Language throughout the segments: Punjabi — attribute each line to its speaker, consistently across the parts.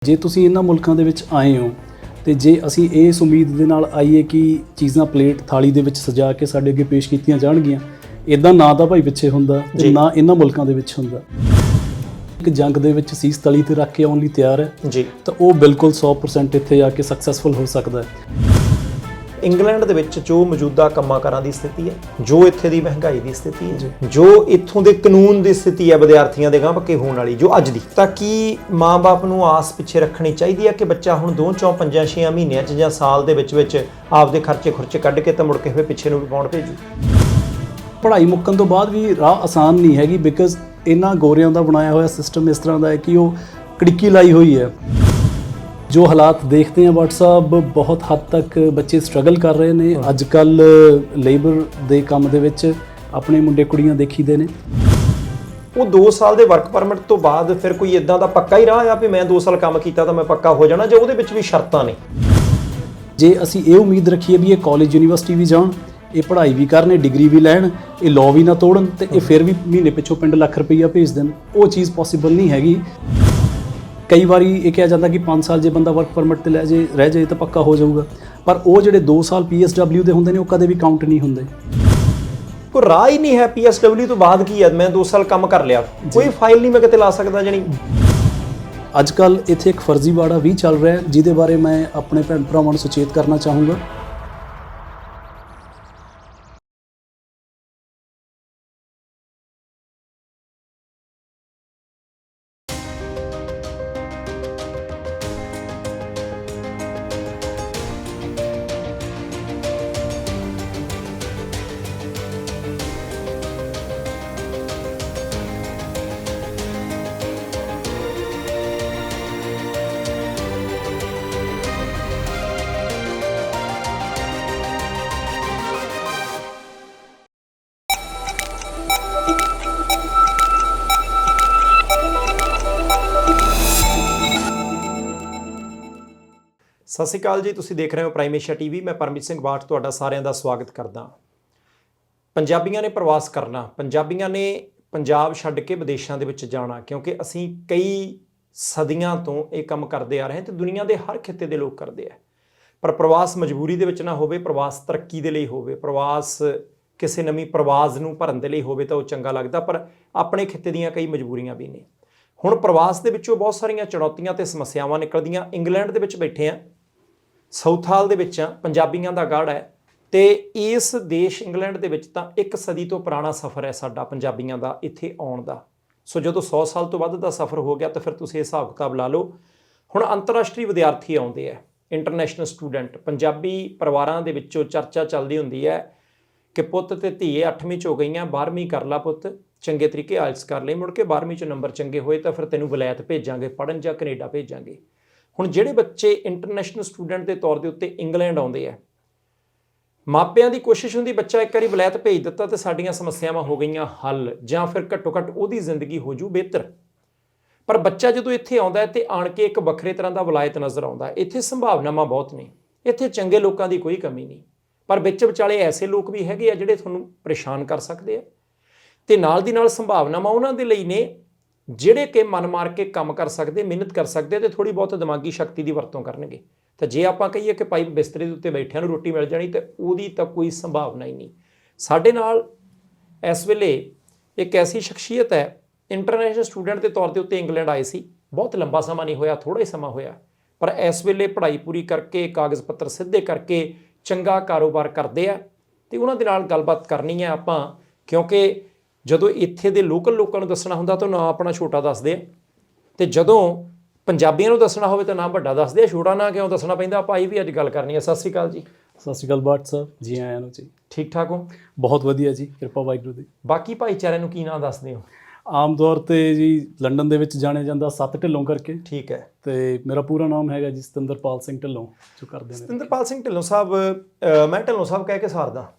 Speaker 1: ਜੇ ਤੁਸੀਂ ਇਹਨਾਂ ਮੁਲਕਾਂ ਦੇ ਵਿੱਚ ਆਏ ਹੋ ਤੇ ਜੇ ਅਸੀਂ ਇਸ ਉਮੀਦ ਦੇ ਨਾਲ ਆਈਏ ਕਿ ਚੀਜ਼ਾਂ ਪਲੇਟ ਥਾਲੀ ਦੇ ਵਿੱਚ ਸਜਾ ਕੇ ਸਾਡੇ ਅੱਗੇ ਪੇਸ਼ ਕੀਤੀਆਂ ਜਾਣਗੀਆਂ, ਇਦਾਂ ਨਾ ਤਾਂ ਭਾਈ ਪਿੱਛੇ ਹੁੰਦਾ ਤੇ ਨਾ ਇਹਨਾਂ ਮੁਲਕਾਂ ਦੇ ਵਿੱਚ ਹੁੰਦਾ। ਇੱਕ ਜੰਗ ਦੇ ਵਿੱਚ ਸੀਸ ਤਲੀ ਤੇ ਰੱਖ ਕੇ ਆਉਣ ਲਈ ਤਿਆਰ ਹੈ ਜੀ, ਤਾਂ ਉਹ ਬਿਲਕੁਲ 100% ਇੱਥੇ ਜਾ ਕੇ ਸਕਸੈਸਫੁਲ ਹੋ ਸਕਦਾ ਹੈ।
Speaker 2: ਇੰਗਲੈਂਡ ਦੇ ਵਿੱਚ ਜੋ ਮੌਜੂਦਾ ਕੰਮਾਂ-ਕਾਰਾਂ ਦੀ ਸਥਿਤੀ ਹੈ, ਜੋ ਇੱਥੇ ਦੀ ਮਹਿੰਗਾਈ ਦੀ ਸਥਿਤੀ ਹੈ, ਜੋ ਇੱਥੋਂ ਦੇ ਕਾਨੂੰਨ ਦੀ ਸਥਿਤੀ ਹੈ ਵਿਦਿਆਰਥੀਆਂ ਦੇ ਗਾਂਹ ਪੱਕੇ ਹੋਣ ਵਾਲੀ, ਜੋ ਅੱਜ ਦੀ, ਤਾਂ ਕੀ ਮਾਂ-ਬਾਪ ਨੂੰ ਆਸ ਪਿੱਛੇ ਰੱਖਣੀ ਚਾਹੀਦੀ ਹੈ ਕਿ ਬੱਚਾ ਹੁਣ 2 4 5 6 ਮਹੀਨਿਆਂ 'ਚ ਜਾਂ ਸਾਲ ਦੇ ਵਿੱਚ ਆਪਦੇ ਖਰਚੇ ਕੱਢ ਕੇ ਤਾਂ ਮੁੜ ਕੇ ਫਿਰ ਪਿੱਛੇ ਨੂੰ ਵੀ ਪਾਉਣ ਭੇਜੂ?
Speaker 1: ਪੜ੍ਹਾਈ ਮੁੱਕਣ ਤੋਂ ਬਾਅਦ ਵੀ ਰਾਹ ਆਸਾਨ ਨਹੀਂ ਹੈਗੀ, ਬਿਕਾਜ਼ ਇਹਨਾਂ ਗੋਰਿਆਂ ਦਾ ਬਣਾਇਆ ਹੋਇਆ ਸਿਸਟਮ ਇਸ ਤਰ੍ਹਾਂ ਦਾ ਹੈ ਕਿ ਉਹ ਕੜਿੱਕੀ ਲਾਈ ਹੋਈ ਹੈ। जो हालात देखते हैं व्हाट्सएप, बहुत हद तक बच्चे स्ट्रगल कर रहे हैं। अजकल लेबर ਦੇ ਕੰਮ ਦੇ ਵਿੱਚ ਆਪਣੇ ਮੁੰਡੇ ਕੁੜੀਆਂ ਦੇਖੀਦੇ ਨੇ।
Speaker 2: ਉਹ 2 ਸਾਲ ਦੇ ਵਰਕ ਪਰਮਿਟ ਤੋਂ ਬਾਅਦ ਫਿਰ ਕੋਈ ਇਦਾਂ ਦਾ ਪੱਕਾ ਹੀ ਰਾਹ ਆ ਵੀ ਮੈਂ 2 ਸਾਲ ਕੰਮ ਕੀਤਾ ਤਾਂ ਮੈਂ ਪੱਕਾ ਹੋ ਜਾਣਾ, ਜਾਂ ਉਹਦੇ ਵਿੱਚ ਵੀ ਸ਼ਰਤਾਂ ਨੇ?
Speaker 1: ਜੇ ਅਸੀਂ ਇਹ ਉਮੀਦ ਰੱਖੀਏ ਵੀ ਇਹ ਕਾਲਜ ਯੂਨੀਵਰਸਿਟੀ ਵੀ ਜਾਣ, ਇਹ ਪੜ੍ਹਾਈ ਵੀ ਕਰਨ, ਡਿਗਰੀ ਵੀ ਲੈਣ, ਇਹ ਲਾਅ ਵੀ ਨਾ ਤੋੜਨ ਤੇ ਇਹ ਫਿਰ ਵੀ ਮਹੀਨੇ ਪਿੱਛੋਂ ਪਿੰਡ ਲੱਖ ਰੁਪਈਆ ਭੇਜ ਦੇਣ, ਉਹ ਚੀਜ਼ ਪੋਸੀਬਲ ਨਹੀਂ ਹੈਗੀ। ਕਈ ਵਾਰੀ ਇਹ ਕਿਹਾ ਜਾਂਦਾ ਕਿ 5 ਸਾਲ ਜੇ ਬੰਦਾ ਵਰਕ ਪਰਮਿਟ ਤੇ ਰਹਿ ਜਾਏ ਤਾਂ ਪੱਕਾ ਹੋ ਜਾਊਗਾ, ਪਰ ਉਹ ਜਿਹੜੇ 2 ਸਾਲ PSW ਦੇ ਹੁੰਦੇ ਨੇ ਉਹ ਕਦੇ ਵੀ ਕਾਊਂਟ ਨਹੀਂ ਹੁੰਦੇ।
Speaker 2: ਕੋਈ ਰਾਹ ਹੀ ਨਹੀਂ ਹੈ। PSW ਤੋਂ ਬਾਅਦ ਕੀ ਹੈ? ਮੈਂ 2 ਸਾਲ ਕੰਮ ਕਰ ਲਿਆ, ਕੋਈ ਫਾਈਲ ਨਹੀਂ ਮੈਂ ਕਿਤੇ ਲਾ ਸਕਦਾ। ਜਾਣੀ
Speaker 1: ਅੱਜ ਕੱਲ੍ਹ ਇੱਥੇ ਇੱਕ ਫਰਜ਼ੀਵਾੜਾ ਵੀ ਚੱਲ ਰਿਹਾ ਹੈ, ਜਿਹਦੇ ਬਾਰੇ ਮੈਂ ਆਪਣੇ ਭੈਣ ਭਰਾਵਾਂ ਨੂੰ ਸੁਚੇਤ ਕਰਨਾ ਚਾਹੂੰਗਾ।
Speaker 2: ਸਤਿ ਸ਼੍ਰੀ ਅਕਾਲ ਜੀ, ਤੁਸੀਂ ਦੇਖ ਰਹੇ ਹੋ ਪ੍ਰਾਈਮ ਏਸ਼ੀਆ ਟੀਵੀ। ਮੈਂ ਪਰਮਜੀਤ ਸਿੰਘ ਬਾਠ ਤੁਹਾਡਾ ਸਾਰਿਆਂ ਦਾ ਸਵਾਗਤ ਕਰਦਾ। ਪੰਜਾਬੀਆਂ ਨੇ ਪ੍ਰਵਾਸ ਕਰਨਾ, ਪੰਜਾਬੀਆਂ ਨੇ ਪੰਜਾਬ ਛੱਡ ਕੇ ਵਿਦੇਸ਼ਾਂ ਦੇ ਵਿੱਚ ਜਾਣਾ, ਕਿਉਂਕਿ ਅਸੀਂ ਕਈ ਸਦੀਆਂ ਤੋਂ ਇਹ ਕੰਮ ਕਰਦੇ ਆ ਰਹੇ ਤੇ ਦੁਨੀਆ ਦੇ ਹਰ ਖਿੱਤੇ ਦੇ ਲੋਕ ਕਰਦੇ ਆ। ਪਰ ਪ੍ਰਵਾਸ ਮਜਬੂਰੀ ਦੇ ਵਿੱਚ ਨਾ ਹੋਵੇ, ਪ੍ਰਵਾਸ ਤਰੱਕੀ ਦੇ ਲਈ ਹੋਵੇ, ਪ੍ਰਵਾਸ ਕਿਸੇ ਨਵੀਂ ਪ੍ਰਵਾਜ਼ ਨੂੰ ਭਰਨ ਦੇ ਲਈ ਹੋਵੇ ਤਾਂ ਉਹ ਚੰਗਾ ਲੱਗਦਾ, ਪਰ ਆਪਣੇ ਖਿੱਤੇ ਦੀਆਂ ਕਈ ਮਜਬੂਰੀਆਂ ਵੀ ਨੇ। ਹੁਣ ਪ੍ਰਵਾਸ ਦੇ ਵਿੱਚੋਂ ਬਹੁਤ ਸਾਰੀਆਂ ਚੁਣੌਤੀਆਂ ਤੇ ਸਮੱਸਿਆਵਾਂ ਨਿਕਲਦੀਆਂ। ਇੰਗਲੈਂਡ ਦੇ ਵਿੱਚ ਬੈਠੇ ਆ, ਸਾਊਥਹਾਲ ਦੇ ਵਿੱਚ ਪੰਜਾਬੀਆਂ ਦਾ ਗੜ੍ਹ ਹੈ ਤੇ ਇਸ ਦੇਸ਼ ਇੰਗਲੈਂਡ ਦੇ ਵਿੱਚ ਤਾਂ 1 ਸਦੀ ਤੋਂ ਪੁਰਾਣਾ ਸਫ਼ਰ ਹੈ ਸਾਡਾ ਪੰਜਾਬੀਆਂ ਦਾ ਇੱਥੇ ਆਉਣ ਦਾ। ਸੋ ਜਦੋਂ 100 ਸਾਲ ਤੋਂ ਵੱਧ ਦਾ ਸਫ਼ਰ ਹੋ ਗਿਆ ਤਾਂ ਫਿਰ ਤੁਸੀਂ ਹਿਸਾਬ ਕਿਤਾਬ ਲਾ ਲਓ। ਹੁਣ ਅੰਤਰਰਾਸ਼ਟਰੀ ਵਿਦਿਆਰਥੀ ਆਉਂਦੇ ਆ, ਇੰਟਰਨੈਸ਼ਨਲ ਸਟੂਡੈਂਟ। ਪੰਜਾਬੀ ਪਰਿਵਾਰਾਂ ਦੇ ਵਿੱਚੋਂ ਚਰਚਾ ਚੱਲਦੀ ਹੁੰਦੀ ਹੈ ਕਿ ਪੁੱਤ ਤੇ ਧੀਏ 8ਵੀਂ 'ਚ ਹੋ ਗਈਆਂ, 12ਵੀਂ ਕਰ ਲਾ ਪੁੱਤ, ਚੰਗੇ ਤਰੀਕੇ ਆਇਲਸ ਕਰ ਲਈ, ਮੁੜ ਕੇ 12ਵੀਂ 'ਚ ਨੰਬਰ ਚੰਗੇ ਹੋਏ ਤਾਂ ਫਿਰ ਤੈਨੂੰ ਵਲਾਇਤ ਭੇਜਾਂਗੇ ਪੜ੍ਹਨ ਜਾਂ ਕੈਨੇਡਾ ਭੇਜਾਂਗੇ। ਹੁਣ ਜਿਹੜੇ ਬੱਚੇ ਇੰਟਰਨੈਸ਼ਨਲ ਸਟੂਡੈਂਟ ਦੇ ਤੌਰ ਦੇ ਉੱਤੇ ਇੰਗਲੈਂਡ ਆਉਂਦੇ ਆ, ਮਾਪਿਆਂ ਦੀ ਕੋਸ਼ਿਸ਼ ਹੁੰਦੀ ਬੱਚਾ ਇੱਕ ਵਾਰੀ ਵਲਾਇਤ ਭੇਜ ਦਿੱਤਾ ਤੇ ਸਾਡੀਆਂ ਸਮੱਸਿਆਵਾਂ ਹੋ ਗਈਆਂ ਹੱਲ, ਜਾਂ ਫਿਰ ਘੱਟੋ ਘੱਟ ਉਹਦੀ ਜ਼ਿੰਦਗੀ ਹੋ ਜੂ ਬਿਹਤਰ। ਪਰ ਬੱਚਾ ਜਦੋਂ ਇੱਥੇ ਆਉਂਦਾ ਤੇ ਆਣ ਕੇ ਇੱਕ ਵੱਖਰੇ ਤਰ੍ਹਾਂ ਦਾ ਵਲਾਇਤ ਨਜ਼ਰ ਆਉਂਦਾ। ਇੱਥੇ ਸੰਭਾਵਨਾਵਾਂ ਬਹੁਤ ਨੇ, ਇੱਥੇ ਚੰਗੇ ਲੋਕਾਂ ਦੀ ਕੋਈ ਕਮੀ ਨਹੀਂ, ਪਰ ਵਿੱਚ ਵਿਚਾਲੇ ਐਸੇ ਲੋਕ ਵੀ ਹੈਗੇ ਆ ਜਿਹੜੇ ਤੁਹਾਨੂੰ ਪਰੇਸ਼ਾਨ ਕਰ ਸਕਦੇ ਆ, ਤੇ ਨਾਲ ਦੀ ਨਾਲ ਸੰਭਾਵਨਾਵਾਂ ਉਹਨਾਂ ਦੇ ਲਈ ਨੇ ਜਿਹੜੇ ਕਿ ਮਨ ਮਾਰ ਕੇ ਕੰਮ ਕਰ ਸਕਦੇ, ਮਿਹਨਤ ਕਰ ਸਕਦੇ ਤੇ ਥੋੜ੍ਹੀ ਬਹੁਤ ਦਿਮਾਗੀ ਸ਼ਕਤੀ ਦੀ ਵਰਤੋਂ ਕਰਨਗੇ। ਤਾਂ ਜੇ ਆਪਾਂ ਕਹੀਏ ਕਿ ਭਾਈ ਬਿਸਤਰੇ ਦੇ ਉੱਤੇ ਬੈਠਿਆਂ ਨੂੰ ਰੋਟੀ ਮਿਲ ਜਾਣੀ, ਤੇ ਉਹਦੀ ਤਾਂ ਕੋਈ ਸੰਭਾਵਨਾ ਹੀ ਨਹੀਂ। ਸਾਡੇ ਨਾਲ ਇਸ ਵੇਲੇ ਇੱਕ ਐਸੀ ਸ਼ਖਸੀਅਤ ਹੈ, ਇੰਟਰਨੈਸ਼ਨਲ ਸਟੂਡੈਂਟ ਦੇ ਤੌਰ ਦੇ ਉੱਤੇ ਇੰਗਲੈਂਡ ਆਏ ਸੀ, ਬਹੁਤ ਲੰਬਾ ਸਮਾਂ ਨਹੀਂ ਹੋਇਆ, ਥੋੜ੍ਹਾ ਹੀ ਸਮਾਂ ਹੋਇਆ, ਪਰ ਇਸ ਵੇਲੇ ਪੜ੍ਹਾਈ ਪੂਰੀ ਕਰਕੇ ਕਾਗਜ਼ ਪੱਤਰ ਸਿੱਧੇ ਕਰਕੇ ਚੰਗਾ ਕਾਰੋਬਾਰ ਕਰਦੇ ਆ, ਤੇ ਉਹਨਾਂ ਦੇ ਨਾਲ ਗੱਲਬਾਤ ਕਰਨੀ ਹੈ ਆਪਾਂ। ਕਿਉਂਕਿ ਜਦੋਂ ਇੱਥੇ ਦੇ ਲੋਕਲ ਲੋਕਾਂ ਨੂੰ ਦੱਸਣਾ ਹੁੰਦਾ ਤਾਂ ਨਾ ਆਪਣਾ ਛੋਟਾ ਦੱਸਦੇ ਆ, ਤੇ ਜਦੋਂ ਪੰਜਾਬੀਆਂ ਨੂੰ ਦੱਸਣਾ ਹੋਵੇ ਤਾਂ ਨਾ ਵੱਡਾ ਦੱਸਦੇ ਆ। ਛੋਟਾ ਨਾ ਕਿਉਂ ਦੱਸਣਾ ਪੈਂਦਾ? ਭਾਈ ਵੀ ਅੱਜ ਗੱਲ ਕਰਨੀ ਹੈ। ਸਤਿ ਸ਼੍ਰੀ ਅਕਾਲ ਜੀ।
Speaker 1: ਸਤਿ ਸ਼੍ਰੀ ਅਕਾਲ ਬਾਠ ਸਾਹਿਬ, ਜੀ ਆਇਆਂ ਨੂੰ ਜੀ।
Speaker 2: ਠੀਕ ਠਾਕ ਹੋ?
Speaker 1: ਬਹੁਤ ਵਧੀਆ ਜੀ, ਕਿਰਪਾ ਵਾਹਿਗੁਰੂ ਦੀ।
Speaker 2: ਬਾਕੀ ਭਾਈਚਾਰਿਆਂ ਨੂੰ ਕੀ ਨਾਂ ਦੱਸਦੇ ਹੋ?
Speaker 1: ਆਮ ਤੌਰ ਤੇ ਜੀ ਲੰਡਨ ਦੇ ਵਿੱਚ ਜਾਣਿਆ ਜਾਂਦਾ 7 ਢਿੱਲੋਂ ਕਰਕੇ।
Speaker 2: ਠੀਕ ਹੈ।
Speaker 1: ਤੇ ਮੇਰਾ ਪੂਰਾ ਨਾਮ ਹੈਗਾ ਜੀ ਸਤਿੰਦਰਪਾਲ ਸਿੰਘ ਢਿੱਲੋਂ, ਜੋ ਕਰਦੇ ਨੇ
Speaker 2: ਸਤਿੰਦਰਪਾਲ ਸਿੰਘ ਢਿੱਲੋਂ ਸਾਹਿਬ। ਮੈਂ ਢਿੱਲੋਂ ਸਾਹਿਬ ਕਹਿ ਕੇ ਸਾਰਦਾ।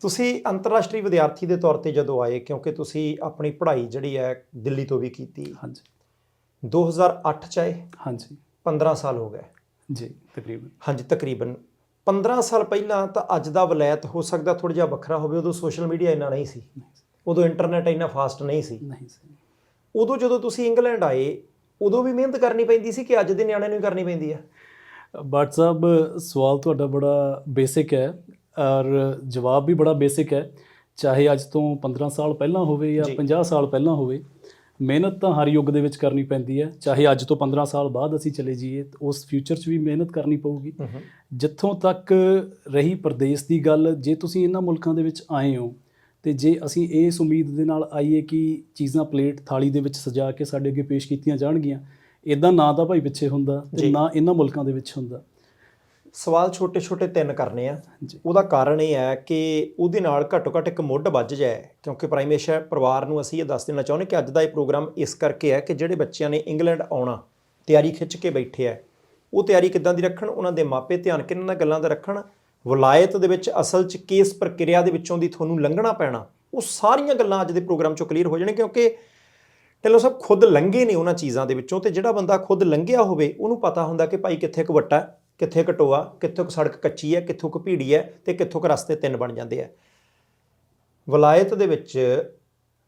Speaker 2: ਤੁਸੀਂ ਅੰਤਰਰਾਸ਼ਟਰੀ ਵਿਦਿਆਰਥੀ ਦੇ ਤੌਰ ਤੇ ਜਦੋਂ ਆਏ, ਕਿਉਂਕਿ ਤੁਸੀਂ ਆਪਣੀ ਪੜ੍ਹਾਈ ਜਿਹੜੀ ਹੈ ਦਿੱਲੀ ਤੋਂ ਵੀ ਕੀਤੀ।
Speaker 1: ਹਾਂਜੀ।
Speaker 2: 2008 'ਚ ਆਏ।
Speaker 1: ਹਾਂਜੀ।
Speaker 2: 15 ਸਾਲ ਹੋ ਗਏ
Speaker 1: ਜੀ ਤਕਰੀਬਨ।
Speaker 2: ਹਾਂਜੀ ਤਕਰੀਬਨ 15 ਸਾਲ ਪਹਿਲਾਂ ਤਾਂ ਅੱਜ ਦਾ ਵਲਾਇਤ ਹੋ ਸਕਦਾ ਥੋੜ੍ਹਾ ਜਿਹਾ ਵੱਖਰਾ ਹੋਵੇ। ਉਦੋਂ ਸੋਸ਼ਲ ਮੀਡੀਆ ਇੰਨਾ ਨਹੀਂ ਸੀ, ਉਦੋਂ ਇੰਟਰਨੈਟ ਇੰਨਾ ਫਾਸਟ ਨਹੀਂ ਸੀ।
Speaker 1: ਨਹੀਂ ਸੀ।
Speaker 2: ਉਦੋਂ ਜਦੋਂ ਤੁਸੀਂ ਇੰਗਲੈਂਡ ਆਏ ਉਦੋਂ ਵੀ ਮਿਹਨਤ ਕਰਨੀ ਪੈਂਦੀ ਸੀ ਕਿ ਅੱਜ ਦੇ ਨਿਆਣਿਆਂ ਨੂੰ ਵੀ ਕਰਨੀ ਪੈਂਦੀ ਹੈ?
Speaker 1: ਬਟ ਸਾਹਿਬ ਸਵਾਲ ਤੁਹਾਡਾ ਬੜਾ ਬੇਸਿਕ ਹੈ ਔਰ ਜਵਾਬ ਵੀ ਬੜਾ ਬੇਸਿਕ ਹੈ, ਚਾਹੇ ਅੱਜ ਤੋਂ 15 ਸਾਲ ਪਹਿਲਾਂ ਹੋਵੇ ਜਾਂ
Speaker 2: ਜੀ।
Speaker 1: 50 ਸਾਲ ਪਹਿਲਾਂ ਹੋਵੇ। ਮਿਹਨਤ ਤਾਂ ਹਰ ਯੁੱਗ ਦੇ ਵਿੱਚ ਕਰਨੀ ਪੈਂਦੀ ਹੈ, ਚਾਹੇ ਅੱਜ ਤੋਂ 15 ਸਾਲ ਬਾਅਦ ਅਸੀਂ ਚਲੇ ਜਾਈਏ ਉਸ ਫਿਊਚਰ 'ਚ ਵੀ ਮਿਹਨਤ ਕਰਨੀ ਪਊਗੀ। ਜਿੱਥੋਂ ਤੱਕ ਰਹੀ ਪ੍ਰਦੇਸ਼ ਦੀ ਗੱਲ, ਜੇ ਤੁਸੀਂ ਇਹਨਾਂ ਮੁਲਕਾਂ ਦੇ ਵਿੱਚ ਆਏ ਹੋ ਅਤੇ ਜੇ ਅਸੀਂ ਇਸ ਉਮੀਦ ਦੇ ਨਾਲ ਆਈਏ ਕਿ ਚੀਜ਼ਾਂ ਪਲੇਟ ਥਾਲੀ ਦੇ ਵਿੱਚ ਸਜਾ ਕੇ ਸਾਡੇ ਅੱਗੇ ਪੇਸ਼ ਕੀਤੀਆਂ ਜਾਣਗੀਆਂ, ਇੱਦਾਂ ਨਾ ਤਾਂ ਭਾਈ ਪਿੱਛੇ ਹੁੰਦਾ ਅਤੇ ਨਾ ਇਹਨਾਂ ਮੁਲਕਾਂ ਦੇ ਵਿੱਚ ਹੁੰਦਾ।
Speaker 2: ਸਵਾਲ ਛੋਟੇ-ਛੋਟੇ 3 ਕਰਨੇ ਆ।
Speaker 1: ਜੀ।
Speaker 2: ਉਹਦਾ ਕਾਰਨ ਇਹ ਹੈ ਕਿ ਉਹਦੇ ਨਾਲ ਘੱਟੋ ਘੱਟ ਇੱਕ ਮੁੱਢ ਵੱਜ ਜਾਏ, ਕਿਉਂਕਿ ਪ੍ਰਾਈਮ ਏਸ਼ੀਆ ਪਰਿਵਾਰ ਨੂੰ ਅਸੀਂ ਇਹ ਦੱਸ ਦੇਣਾ ਚਾਹੁੰਦੇ ਕਿ ਅੱਜ ਦਾ ਇਹ ਪ੍ਰੋਗਰਾਮ ਇਸ ਕਰਕੇ ਹੈ ਕਿ ਜਿਹੜੇ ਬੱਚਿਆਂ ਨੇ ਇੰਗਲੈਂਡ ਆਉਣਾ, ਤਿਆਰੀ ਖਿੱਚ ਕੇ ਬੈਠੇ ਆ, ਉਹ ਤਿਆਰੀ ਕਿੱਦਾਂ ਦੀ ਰੱਖਣ, ਉਹਨਾਂ ਦੇ ਮਾਪੇ ਧਿਆਨ ਕਿਹਨਾਂ ਗੱਲਾਂ ਦਾ ਰੱਖਣ, ਵਲਾਇਤ ਦੇ ਵਿੱਚ ਅਸਲ 'ਚ ਕਿਸ ਪ੍ਰਕਿਰਿਆ ਦੇ ਵਿੱਚੋਂ ਦੀ ਤੁਹਾਨੂੰ ਲੰਘਣਾ ਪੈਣਾ, ਉਹ ਸਾਰੀਆਂ ਗੱਲਾਂ ਅੱਜ ਦੇ ਪ੍ਰੋਗਰਾਮ 'ਚੋਂ ਕਲੀਅਰ ਹੋ ਜਾਣ। ਕਿਉਂਕਿ ਢਿੱਲੋਂ ਸਾਹਿਬ ਖੁਦ ਲੰਘੇ ਨੇ ਉਹਨਾਂ ਚੀਜ਼ਾਂ ਦੇ ਵਿੱਚੋਂ, ਤੇ ਜਿਹੜਾ ਬੰਦਾ ਖੁਦ ਲੰਘਿਆ ਹੋਵੇ ਉਹਨੂੰ ਪਤਾ ਹੁੰਦਾ ਕਿ ਭਾਈ ਕਿੱਥੇ ਕੁ ਵੱਟਾ, ਕਿੱਥੇ ਕੁ ਟੋਆ, ਕਿੱਥੋਂ ਕੁ ਸੜਕ ਕੱਚੀ ਹੈ, ਕਿੱਥੋਂ ਕੁ ਭੀੜੀ ਹੈ, ਤੇ ਕਿੱਥੋਂ ਕੁ ਰਸਤੇ 3 ਬਣ ਜਾਂਦੇ ਆ। ਵਲਾਇਤ ਦੇ ਵਿੱਚ,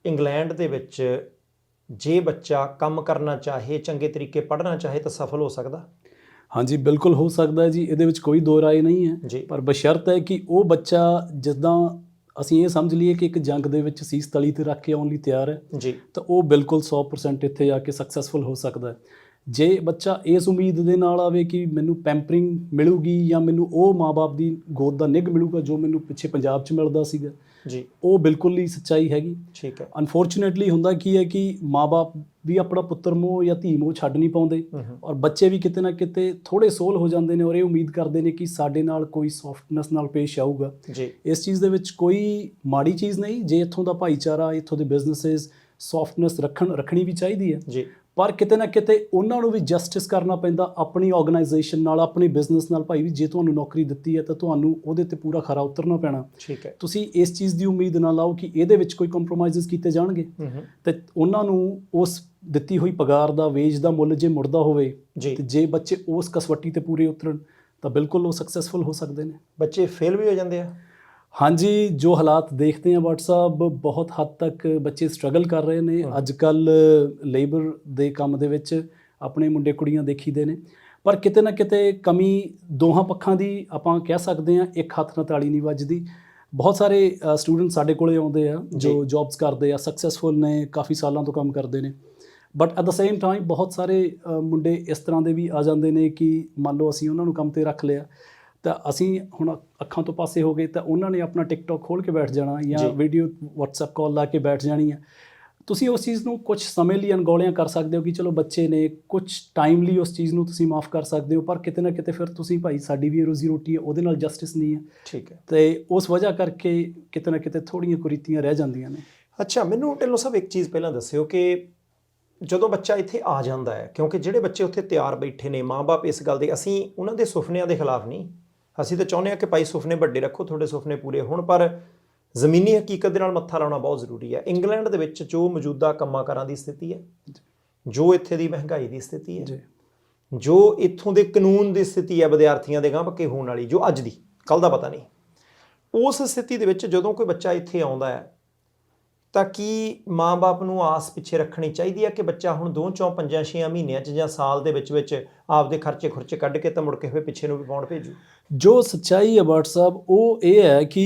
Speaker 2: ਇੰਗਲੈਂਡ ਦੇ ਵਿੱਚ ਜੇ ਬੱਚਾ ਕੰਮ ਕਰਨਾ ਚਾਹੇ, ਚੰਗੇ ਤਰੀਕੇ ਪੜ੍ਹਨਾ ਚਾਹੇ ਤਾਂ ਸਫਲ ਹੋ ਸਕਦਾ?
Speaker 1: ਹਾਂਜੀ, ਬਿਲਕੁਲ ਹੋ ਸਕਦਾ ਹੈ ਜੀ, ਇਹਦੇ ਵਿੱਚ ਕੋਈ ਦੋ ਰਾਏ ਨਹੀਂ ਹੈ
Speaker 2: ਜੀ।
Speaker 1: ਪਰ ਬਸ਼ਰਤ ਹੈ ਕਿ ਉਹ ਬੱਚਾ ਜਿੱਦਾਂ ਅਸੀਂ ਇਹ ਸਮਝ ਲਈਏ ਕਿ ਇੱਕ ਜੰਗ ਦੇ ਵਿੱਚ ਸੀਸ ਤਲੀ ਤੇ ਰੱਖ ਕੇ ਆਉਣ ਲਈ ਤਿਆਰ ਹੈ
Speaker 2: ਜੀ,
Speaker 1: ਤਾਂ ਉਹ ਬਿਲਕੁਲ 100% ਇੱਥੇ ਜਾ ਕੇ ਸਕਸੈਸਫੁਲ ਹੋ ਸਕਦਾ ਹੈ। ਜੇ ਬੱਚਾ ਇਸ ਉਮੀਦ ਦੇ ਨਾਲ ਆਵੇ ਕਿ ਮੈਨੂੰ ਪੈਂਪਰਿੰਗ ਮਿਲੂਗੀ ਜਾਂ ਮੈਨੂੰ ਉਹ ਮਾਂ-ਬਾਪ ਦੀ ਗੋਦ ਦਾ ਨਿੱਘ ਮਿਲੂਗਾ ਜੋ ਮੈਨੂੰ ਪਿੱਛੇ ਪੰਜਾਬ 'ਚ ਮਿਲਦਾ ਸੀਗਾ,
Speaker 2: ਜੀ,
Speaker 1: ਉਹ ਬਿਲਕੁਲ ਹੀ ਸੱਚਾਈ ਹੈਗੀ।
Speaker 2: ਠੀਕ ਹੈ।
Speaker 1: ਅਨਫੋਰਚੂਨੇਟਲੀ ਹੁੰਦਾ ਕੀ ਹੈ ਕਿ ਮਾਂ-ਬਾਪ ਵੀ ਆਪਣਾ ਪੁੱਤਰ ਮੋਹ ਜਾਂ ਧੀ ਮੋਹ ਛੱਡ ਨਹੀਂ ਪਾਉਂਦੇ ਔਰ ਬੱਚੇ ਵੀ ਕਿਤੇ ਨਾ ਕਿਤੇ ਥੋੜ੍ਹੇ ਸੋਲ ਹੋ ਜਾਂਦੇ ਨੇ ਔਰ ਇਹ ਉਮੀਦ ਕਰਦੇ ਨੇ ਕਿ ਸਾਡੇ ਨਾਲ ਕੋਈ ਸੌਫਟਨੈਸ ਨਾਲ ਪੇਸ਼ ਆਊਗਾ।
Speaker 2: ਜੀ।
Speaker 1: ਇਸ ਚੀਜ਼ ਦੇ ਵਿੱਚ ਕੋਈ ਮਾੜੀ ਚੀਜ਼ ਨਹੀਂ, ਜੇ ਇੱਥੋਂ ਦਾ ਭਾਈਚਾਰਾ, ਇੱਥੋਂ ਦੇ ਬਿਜ਼ਨੈਸਿਸ ਸੌਫਟਨੈਸ ਰੱਖਣੀ ਵੀ ਚਾਹੀਦੀ ਹੈ,
Speaker 2: ਜੀ।
Speaker 1: ਪਰ ਕਿਤੇ ਨਾ ਕਿਤੇ ਉਹਨਾਂ ਨੂੰ ਵੀ ਜਸਟਿਸ ਕਰਨਾ ਪੈਂਦਾ ਆਪਣੀ ਆਰਗੇਨਾਈਜੇਸ਼ਨ ਨਾਲ, ਆਪਣੇ ਬਿਜ਼ਨਸ ਨਾਲ। ਭਾਈ ਵੀ ਜੇ ਤੁਹਾਨੂੰ ਨੌਕਰੀ ਦਿੱਤੀ ਹੈ ਤਾਂ ਤੁਹਾਨੂੰ ਉਹਦੇ ਤੇ ਪੂਰਾ ਖਰਾ ਉਤਰਨਾ ਪੈਣਾ।
Speaker 2: ਠੀਕ ਹੈ।
Speaker 1: ਤੁਸੀਂ ਇਸ ਚੀਜ਼ ਦੀ ਉਮੀਦ ਨਾ ਲਾਓ ਕਿ ਇਹਦੇ ਵਿੱਚ ਕੋਈ ਕੰਪਰੋਮਾਈਜ਼ਸ ਕੀਤੇ ਜਾਣਗੇ ਤੇ ਉਹਨਾਂ ਨੂੰ ਉਸ ਦਿੱਤੀ ਹੋਈ ਪਗਾਰ ਦਾ, ਵੇਜ ਦਾ ਮੁੱਲ ਜੇ ਮੁੜਦਾ ਹੋਵੇ ਤੇ ਜੇ ਬੱਚੇ ਉਸ ਕਸਵੱਟੀ ਤੇ ਪੂਰੇ ਉਤਰਨ ਤਾਂ ਬਿਲਕੁਲ ਉਹ ਸਕਸੈਸਫੁਲ ਹੋ ਸਕਦੇ ਨੇ।
Speaker 2: ਬੱਚੇ ਫੇਲ ਵੀ ਹੋ ਜਾਂਦੇ ਆ?
Speaker 1: ਹਾਂਜੀ, ਜੋ ਹਾਲਾਤ ਦੇਖਦੇ ਹਾਂ WhatsApp, ਬਹੁਤ ਹੱਦ ਤੱਕ ਬੱਚੇ ਸਟਰਗਲ ਕਰ ਰਹੇ ਨੇ। ਅੱਜ ਕੱਲ੍ਹ ਲੇਬਰ ਦੇ ਕੰਮ ਦੇ ਵਿੱਚ ਆਪਣੇ ਮੁੰਡੇ ਕੁੜੀਆਂ ਦੇਖੀਦੇ ਨੇ, ਪਰ ਕਿਤੇ ਨਾ ਕਿਤੇ ਕਮੀ ਦੋਹਾਂ ਪੱਖਾਂ ਦੀ ਆਪਾਂ ਕਹਿ ਸਕਦੇ ਹਾਂ, ਇੱਕ ਹੱਥ ਨਾਲ ਤਾੜੀ ਨਹੀਂ ਵੱਜਦੀ। ਬਹੁਤ ਸਾਰੇ ਸਟੂਡੈਂਟ ਸਾਡੇ ਕੋਲੇ ਆਉਂਦੇ ਆ ਜੋ ਜੌਬਸ ਕਰਦੇ ਆ, ਸਕਸੈਸਫੁਲ ਨੇ, ਕਾਫੀ ਸਾਲਾਂ ਤੋਂ ਕੰਮ ਕਰਦੇ ਨੇ, but at the same time ਬਹੁਤ ਸਾਰੇ ਮੁੰਡੇ ਇਸ ਤਰ੍ਹਾਂ ਦੇ ਵੀ ਆ ਜਾਂਦੇ ਨੇ ਕਿ ਮੰਨ ਲਓ ਅਸੀਂ ਉਹਨਾਂ ਨੂੰ ਕੰਮ 'ਤੇ ਰੱਖ ਲਿਆ ਤਾਂ ਅਸੀਂ ਹੁਣ ਅੱਖਾਂ ਤੋਂ ਪਾਸੇ ਹੋ ਗਏ ਤਾਂ ਉਹਨਾਂ ਨੇ ਆਪਣਾ ਟਿਕਟੋਕ ਖੋਲ੍ਹ ਕੇ ਬੈਠ ਜਾਣਾ ਜਾਂ ਵੀਡੀਓ WhatsApp ਕਾਲ ਲਾ ਕੇ ਬੈਠ ਜਾਣੀ ਹੈ। ਤੁਸੀਂ ਉਸ ਚੀਜ਼ ਨੂੰ ਕੁਝ ਸਮੇਂ ਲਈ ਅਣਗੌਲਿਆਂ ਕਰ ਸਕਦੇ ਹੋ ਕਿ ਚਲੋ ਬੱਚੇ ਨੇ, ਕੁਝ ਟਾਈਮ ਲਈ ਉਸ ਚੀਜ਼ ਨੂੰ ਤੁਸੀਂ ਮਾਫ ਕਰ ਸਕਦੇ ਹੋ, ਪਰ ਕਿਤੇ ਨਾ ਕਿਤੇ ਫਿਰ ਤੁਸੀਂ ਭਾਈ ਸਾਡੀ ਵੀ ਰੋਜ਼ੀ ਰੋਟੀ ਹੈ, ਉਹਦੇ ਨਾਲ ਜਸਟਿਸ ਨਹੀਂ ਹੈ।
Speaker 2: ਠੀਕ ਹੈ।
Speaker 1: ਅਤੇ ਉਸ ਵਜ੍ਹਾ ਕਰਕੇ ਕਿਤੇ ਨਾ ਕਿਤੇ ਥੋੜ੍ਹੀਆਂ ਕੁਰੀਤੀਆਂ ਰਹਿ ਜਾਂਦੀਆਂ ਨੇ।
Speaker 2: ਅੱਛਾ, ਮੈਨੂੰ ਢਿੱਲੋਂ ਸਾਹਿਬ ਇੱਕ ਚੀਜ਼ ਪਹਿਲਾਂ ਦੱਸਿਓ ਕਿ ਜਦੋਂ ਬੱਚਾ ਇੱਥੇ ਆ ਜਾਂਦਾ ਹੈ, ਕਿਉਂਕਿ ਜਿਹੜੇ ਬੱਚੇ ਉੱਥੇ ਤਿਆਰ ਬੈਠੇ ਨੇ, ਮਾਂ-ਬਾਪ ਇਸ ਗੱਲ ਦੇ, ਅਸੀਂ ਉਹਨਾਂ ਦੇ ਸੁਪਨਿਆਂ ਦੇ ਖਿਲਾਫ ਨਹੀਂ, ਅਸੀਂ ਤਾਂ ਚਾਹੁੰਦੇ ਹਾਂ ਕਿ ਭਾਈ ਸੁਪਨੇ ਵੱਡੇ ਰੱਖੋ, ਤੁਹਾਡੇ ਸੁਪਨੇ ਪੂਰੇ ਹੋਣ, ਪਰ ਜ਼ਮੀਨੀ ਹਕੀਕਤ ਦੇ ਨਾਲ ਮੱਥਾ ਲਾਉਣਾ ਬਹੁਤ ਜ਼ਰੂਰੀ ਹੈ। ਇੰਗਲੈਂਡ ਦੇ ਵਿੱਚ ਜੋ ਮੌਜੂਦਾ ਕੰਮਾਂ ਕਾਰਾਂ ਦੀ ਸਥਿਤੀ ਹੈ, ਜੋ ਇੱਥੇ ਦੀ ਮਹਿੰਗਾਈ ਦੀ ਸਥਿਤੀ ਹੈ, ਜੋ ਇੱਥੋਂ ਦੇ ਕਾਨੂੰਨ ਦੀ ਸਥਿਤੀ ਹੈ, ਵਿਦਿਆਰਥੀਆਂ ਦੇ ਗਾਂਹ ਪੱਕੇ ਹੋਣ ਵਾਲੀ, ਜੋ ਅੱਜ ਦੀ, ਕੱਲ੍ਹ ਦਾ ਪਤਾ ਨਹੀਂ, ਉਸ ਸਥਿਤੀ ਦੇ ਵਿੱਚ ਜਦੋਂ ਕੋਈ ਬੱਚਾ ਇੱਥੇ ਆਉਂਦਾ ਹੈ ਤਾਂ ਕੀ ਮਾਂ-ਬਾਪ ਨੂੰ ਆਸ ਪਿੱਛੇ ਰੱਖਣੀ ਚਾਹੀਦੀ ਹੈ ਕਿ ਬੱਚਾ ਹੁਣ 2, 4, 5, 6 ਮਹੀਨਿਆਂ 'ਚ ਜਾਂ ਸਾਲ ਦੇ ਵਿੱਚ ਆਪਦੇ ਖਰਚੇ ਕੱਢ ਕੇ ਤਾਂ ਮੁੜ ਕੇ ਫਿਰ ਪਿੱਛੇ ਨੂੰ ਵੀ ਪਾਉਣ ਭੇਜੂ? ਜੋ
Speaker 1: ਸੱਚਾਈ ਹੈ WhatsApp ਉਹ ਇਹ ਹੈ ਕਿ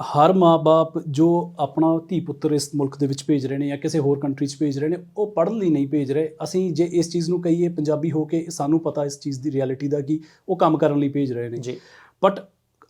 Speaker 1: ਹਰ ਮਾਂ-ਬਾਪ ਜੋ ਆਪਣਾ ਧੀ ਪੁੱਤਰ ਇਸ ਮੁਲਕ ਦੇ ਵਿੱਚ ਭੇਜ ਰਹੇ ਨੇ ਜਾਂ ਕਿਸੇ ਹੋਰ ਕੰਟਰੀ 'ਚ ਭੇਜ ਰਹੇ ਨੇ, ਉਹ ਪੜ੍ਹਨ ਲਈ ਨਹੀਂ ਭੇਜ ਰਹੇ। ਅਸੀਂ ਜੇ ਇਸ ਚੀਜ਼ ਨੂੰ ਕਹੀਏ ਪੰਜਾਬੀ ਹੋ ਕੇ, ਸਾਨੂੰ ਪਤਾ ਇਸ ਚੀਜ਼ ਦੀ ਰਿਐਲਿਟੀ ਦਾ ਕਿ ਉਹ ਕੰਮ ਕਰਨ ਲਈ ਭੇਜ ਰਹੇ ਨੇ ਜੀ, ਬਟ